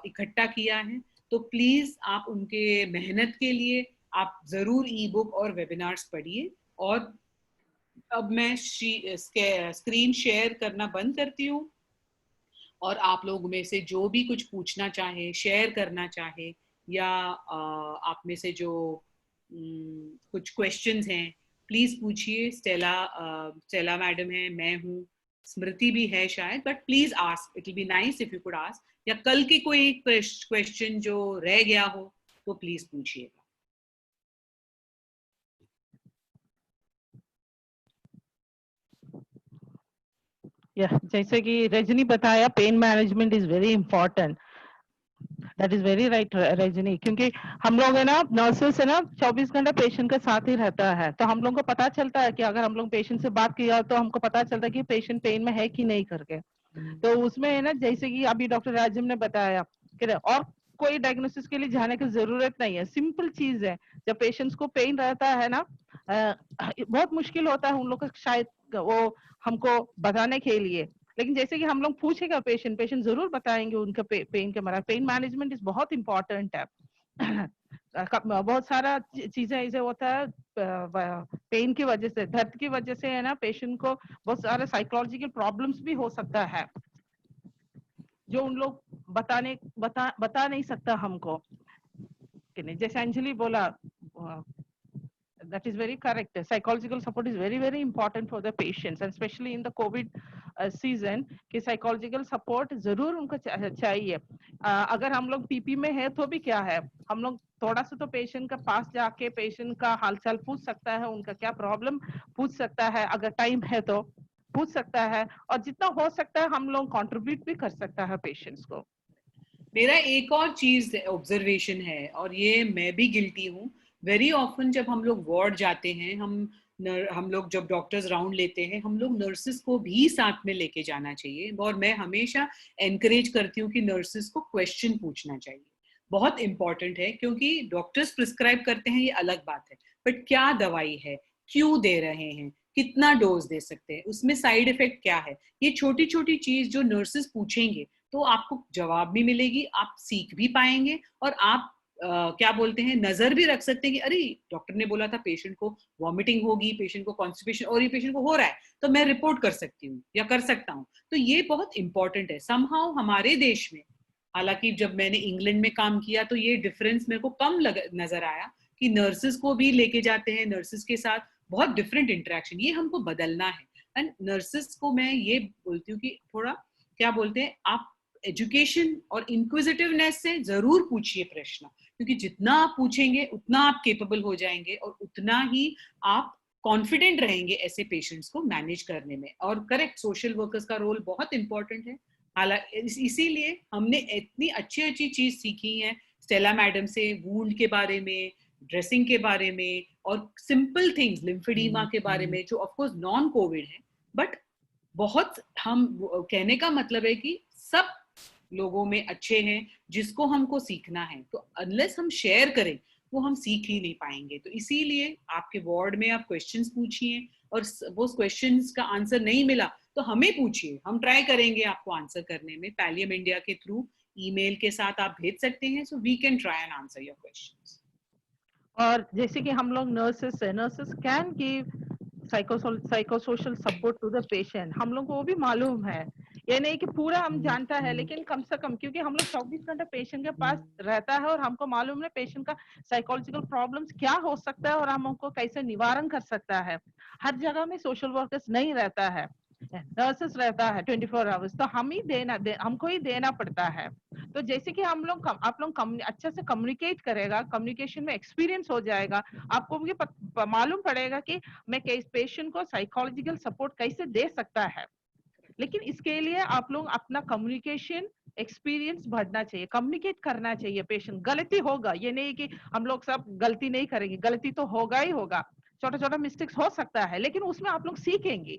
इकट्ठा किया है। तो प्लीज आप उनके मेहनत के लिए आप जरूर ई बुक और वेबिनार्स पढ़िए। और अब मैं स्क्रीन शेयर करना बंद करती हूँ, और आप लोग में से जो भी कुछ पूछना चाहे, शेयर करना चाहे, या आप में से जो कुछ क्वेश्चंस हैं प्लीज पूछिए। स्टेला मैडम है, मैं हूँ, स्मृति भी है शायद, but please ask, it will be nice if you could ask. या कल की कोई क्वेश्चन जो रह गया हो तो प्लीज पूछिएगा। जैसे कि रजनी बताया, pain management is very important. That is very right Rajni, क्योंकि हम लोग है ना, नर्सेस है ना, 24 घंटा पेशेंट के साथ ही रहता है, तो हम लोग को पता चलता है कि अगर हम लोग पेशेंट से बात किया तो हमको पता चलता है कि पेशेंट पेन में है कि नहीं करके। तो उसमें है ना, जैसे कि अभी डॉक्टर राजम ने बताया कि और कोई डायग्नोसिस के लिए जाने की जरूरत नहीं है, सिंपल चीज है। जब पेशेंट्स को पेन रहता है ना, बहुत मुश्किल होता है उन लोग को शायद वो हमको बताने के लिए, लेकिन जैसे कि हम लोग पूछेगा पेशेंट जरूर बताएंगे उनका पेन के मरा। पेन मैनेजमेंट इज बहुत इंपॉर्टेंट है। बहुत सारा चीजें ऐसे होता है पेन की वजह से, दर्द की वजह से है ना, पेशेंट को बहुत सारे साइकोलॉजिकल प्रॉब्लम्स भी हो सकता है जो उन लोग बता नहीं सकता हमको। जैसे अंजलि बोला, that is very correct. Psychological support is very, very important for the patients, and especially in the COVID season कि psychological support जरूर उनको चाहिए। अगर हम लोग पीपी में है तो भी क्या है, हम लोग थोड़ा सा तो पेशेंट का पास जाके पेशेंट का हालचाल पूछ सकता है, उनका क्या प्रॉब्लम पूछ सकता है, अगर टाइम है तो पूछ सकता है, और जितना हो सकता है हम लोग कंट्रीब्यूट भी कर सकता है पेशेंट्स को। मेरा एक और चीज ऑब्जर्वेशन है, और ये मैं भी गिल्टी हूँ। वेरी ऑफन जब हम लोग वार्ड जाते हैं, हम हम लोग जब डॉक्टर्स राउंड लेते हैं, हम लोग नर्सेस को भी साथ में लेके जाना चाहिए। और मैं हमेशा एनकरेज करती हूँ कि नर्सेस को क्वेश्चन पूछना चाहिए, बहुत इंपॉर्टेंट है। क्योंकि डॉक्टर्स प्रिस्क्राइब करते हैं, ये अलग बात है, बट क्या दवाई है, क्यों दे रहे हैं, कितना डोज दे सकते हैं, उसमें साइड इफेक्ट क्या है, ये छोटी छोटी चीज जो नर्सेस पूछेंगे तो आपको जवाब भी मिलेगी, आप सीख भी पाएंगे, और आप क्या बोलते हैं, नजर भी रख सकते हैं कि अरे डॉक्टर ने बोला था पेशेंट को वॉमिटिंग होगी, पेशेंट को कॉन्स्टिपेशन, और ये पेशेंट को हो रहा है, तो मैं रिपोर्ट कर सकती हूँ या कर सकता हूँ। तो ये बहुत इंपॉर्टेंट है। समहाउ हमारे देश में, हालांकि जब मैंने इंग्लैंड में काम किया तो ये डिफरेंस मेरे को कम नजर आया कि नर्सेस को भी लेके जाते हैं, नर्सेस के साथ बहुत डिफरेंट इंटरेक्शन, ये हमको बदलना है। एंड नर्सेस को मैं ये बोलती हूँ कि थोड़ा क्या बोलते हैं, आप एजुकेशन और इंक्विजिटिवनेस से जरूर पूछिए प्रश्न, क्योंकि जितना आप पूछेंगे उतना आप केपेबल हो जाएंगे और उतना ही आप कॉन्फिडेंट रहेंगे ऐसे पेशेंट्स को मैनेज करने में। और करेक्ट, सोशल वर्कर्स का रोल बहुत इंपॉर्टेंट है। हालांकि इसीलिए हमने इतनी अच्छी अच्छी चीज सीखी है स्टेला मैडम से, वूंड के बारे में, ड्रेसिंग के बारे में, और सिंपल थिंग्स लिम्फेडीमा के बारे में, जो ऑफ कोर्स नॉन कोविड है, बट बहुत हम कहने का मतलब है कि सब लोगों में अच्छे हैं जिसको हमको सीखना है। तो अनलेस हम शेयर करें वो हम सीख ही नहीं पाएंगे। तो इसीलिए आपके वार्ड में आप क्वेश्चंस पूछिए, और वो क्वेश्चंस का आंसर नहीं मिला तो हमें पूछिए, हम ट्राई करेंगे आपको आंसर करने में। पैलियम इंडिया के थ्रू ईमेल के साथ आप भेज सकते हैं, so we can try and answer your questions. और जैसे कि हम लोग नर्सेस है, nurses can give psychosocial support to the patient, हम लोग को वो भी मालूम है। ये नहीं कि पूरा हम जानता है, लेकिन कम से कम, क्योंकि हम लोग 24 घंटे पेशेंट के पास रहता है और हमको मालूम है पेशेंट का साइकोलॉजिकल प्रॉब्लम्स क्या हो सकता है और हम उनको कैसे निवारण कर सकता है। हर जगह में सोशल वर्कर्स नहीं रहता है, नर्सेस रहता है 24 आवर्स, तो हम ही हमको ही देना पड़ता है। तो जैसे कि हम लोग आप लोग अच्छे से कम्युनिकेट करेगा, कम्युनिकेशन में एक्सपीरियंस हो जाएगा, आपको मुझे मालूम पड़ेगा कि मैं पेशेंट को साइकोलॉजिकल सपोर्ट कैसे दे सकता है। लेकिन इसके लिए आप लोग अपना कम्युनिकेशन एक्सपीरियंस बढ़ना चाहिए, कम्युनिकेट करना चाहिए। पेशेंट गलती होगा, ये नहीं कि हम लोग सब गलती नहीं करेंगे, गलती तो होगा ही होगा, छोटा छोटा मिस्टेक्स हो सकता है, लेकिन उसमें आप लोग सीखेंगे।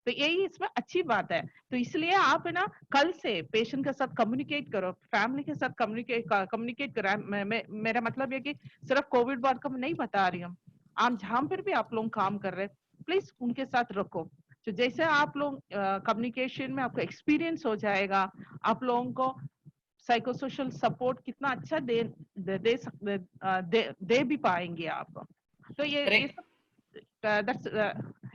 तो यही इसमें अच्छी बात है। तो इसलिए आप है ना, कल से पेशेंट के साथ कम्युनिकेट करो, फैमिली के साथ कम्युनिकेट करो। मेरा मतलब है कि सिर्फ कोविड वार्ड का मैं नहीं बता रही हूँ, आप जहां पर भी आप लोग काम कर रहे, प्लीज उनके साथ रखो। तो जैसे आप लोग कम्युनिकेशन में आपको एक्सपीरियंस हो जाएगा, आप लोगों को साइकोसोशल सपोर्ट कितना अच्छा दे सकते दे भी पाएंगे आप। तो ये सब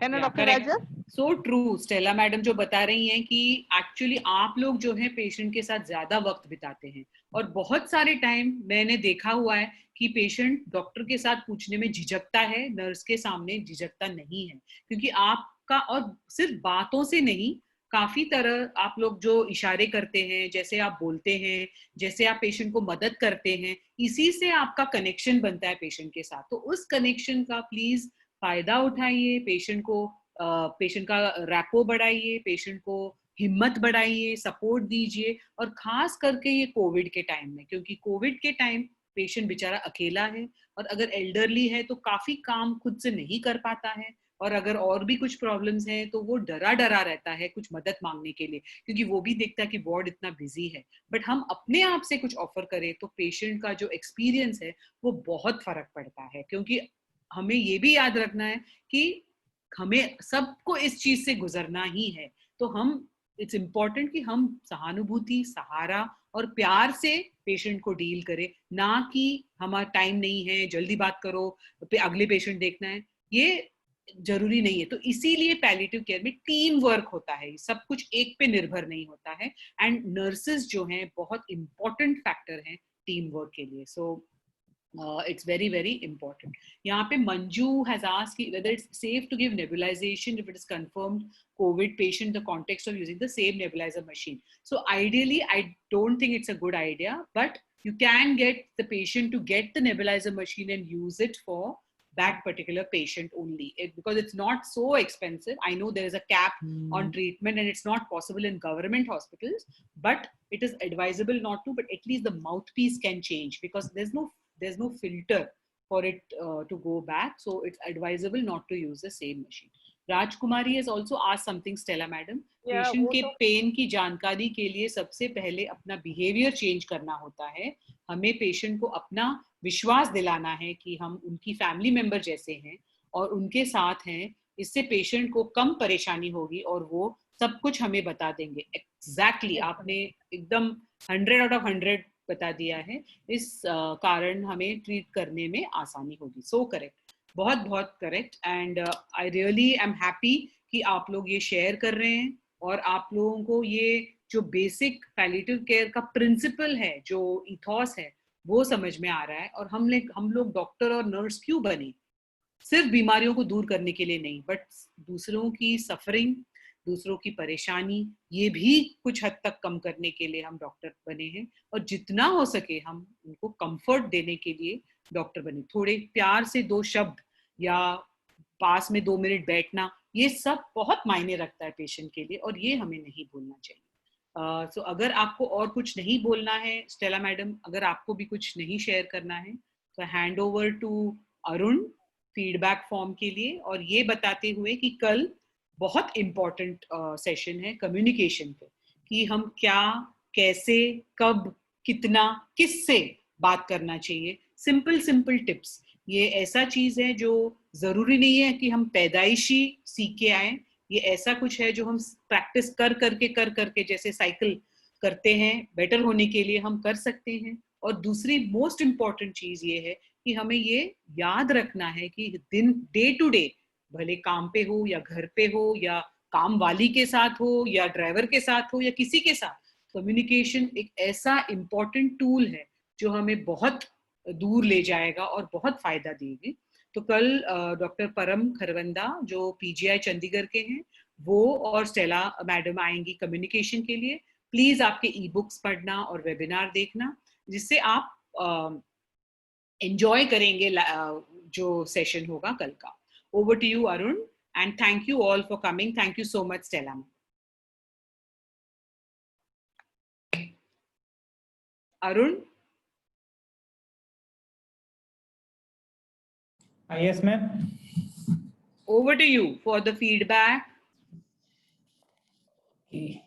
है ना डॉक्टर राजा? सो ट्रू, स्टेला मैडम जो बता रही हैं कि एक्चुअली आप लोग जो है पेशेंट के साथ ज्यादा वक्त बिताते हैं, और बहुत सारे टाइम मैंने देखा हुआ है कि पेशेंट डॉक्टर के साथ पूछने में झिझकता है, नर्स के सामने झिझकता नहीं है, क्योंकि आपका, और सिर्फ बातों से नहीं, काफी तरह आप लोग जो इशारे करते हैं, जैसे आप बोलते हैं, जैसे आप पेशेंट को मदद करते हैं, इसी से आपका कनेक्शन बनता है पेशेंट के साथ। तो उस कनेक्शन का प्लीज फायदा उठाइए, पेशेंट का रैपो बढ़ाइए, पेशेंट को हिम्मत बढ़ाइए, सपोर्ट दीजिए। और खास करके ये कोविड के टाइम में, क्योंकि कोविड के टाइम पेशेंट बेचारा अकेला है, और अगर एल्डरली है तो काफी काम खुद से नहीं कर पाता है, और अगर और भी कुछ प्रॉब्लम्स हैं तो वो डरा डरा रहता है कुछ मदद मांगने के लिए, क्योंकि वो भी देखता है कि वार्ड इतना बिजी है। बट हम अपने आप से कुछ ऑफर करें तो पेशेंट का जो एक्सपीरियंस है वो बहुत फर्क पड़ता है। क्योंकि हमें ये भी याद रखना है कि हमें सबको इस चीज से गुजरना ही है। तो हम, इट्स इम्पोर्टेंट कि हम सहानुभूति, सहारा और प्यार से पेशेंट को डील करें, ना कि हमारा टाइम नहीं है, जल्दी बात करो, अगले पेशेंट देखना है, ये जरूरी नहीं है। तो इसीलिए पैलिएटिव केयर में टीम वर्क होता है, सब कुछ एक पे निर्भर नहीं होता है, एंड नर्सेस जो हैं बहुत इंपॉर्टेंट फैक्टर हैं टीम वर्क के लिए। सो it's very very important. यहाँ पे Manju has asked whether it's safe to give nebulization if it is confirmed COVID patient, the context of using the same nebulizer machine. So ideally, I don't think it's a good idea, but you can get the patient to get the nebulizer machine and use it for that particular patient only, because it's not so expensive. I know there is a cap on treatment and it's not possible in government hospitals, but it is advisable not to, but at least the mouthpiece can change, because there's no filter for it to go back. So it's advisable not to use the same machine. Rajkumari has also asked something, Stella madam. Patient के pen की जानकारी के लिए सबसे पहले अपना behaviour change करना होता है. हमें पेशेंट को अपना विश्वास दिलाना है कि हम उनकी फैमिली मेंबर जैसे हैं और उनके साथ हैं. इससे पेशेंट को कम परेशानी होगी और वो सब कुछ हमें बता देंगे. एग्जैक्टली आपने एकदम 100 out of 100 बता दिया है. इस कारण हमें ट्रीट करने में आसानी होगी. सो करेक्ट, बहुत बहुत correct. And I really am happy कि आप लोग ये शेयर कर रहे हैं और आप लोगों को ये जो बेसिक पैलिएटिव केयर का प्रिंसिपल है, जो इथॉस है, वो समझ में आ रहा है. और हम लोग डॉक्टर और नर्स क्यों बने? सिर्फ बीमारियों को दूर करने के लिए नहीं, बट दूसरों की सफरिंग, दूसरों की परेशानी, ये भी कुछ हद तक कम करने के लिए हम डॉक्टर बने हैं. और जितना हो सके हम उनको कंफर्ट देने के लिए डॉक्टर बने. थोड़े प्यार से 2 शब्द या पास में 2 मिनट बैठना, ये सब बहुत मायने रखता है पेशेंट के लिए और ये हमें नहीं भूलना चाहिए. सो अगर आपको और कुछ नहीं बोलना है स्टेला मैडम, अगर आपको भी कुछ नहीं शेयर करना है, तो hand over to Arun feedback form के लिए. और ये बताते हुए कि कल बहुत इम्पोर्टेंट सेशन है कम्युनिकेशन पे, कि हम क्या, कैसे, कब, कितना, किससे बात करना चाहिए. Simple tips. ये ऐसा चीज है जो जरूरी नहीं है कि हम पैदाइशी सीख के आए. ये ऐसा कुछ है जो हम प्रैक्टिस कर करके जैसे साइकिल करते हैं, बेटर होने के लिए हम कर सकते हैं. और दूसरी मोस्ट इम्पॉर्टेंट चीज ये है कि हमें ये याद रखना है कि डे टू डे, भले काम पे हो या घर पे हो या काम वाली के साथ हो या ड्राइवर के साथ हो या किसी के साथ, कम्युनिकेशन एक ऐसा इम्पोर्टेंट टूल है जो हमें बहुत दूर ले जाएगा और बहुत फायदा देगी. तो कल डॉक्टर परम खरवंदा जो पीजीआई चंडीगढ़ के हैं, वो और स्टेला मैडम आएंगी कम्युनिकेशन के लिए. प्लीज आपके ई बुक्स पढ़ना और वेबिनार देखना, जिससे आप एंजॉय करेंगे जो सेशन होगा कल का. Over to you Arun, and thank you all for coming. Thank you so much Stella. Arun. Yes, ma'am. Over to you for the feedback. Okay.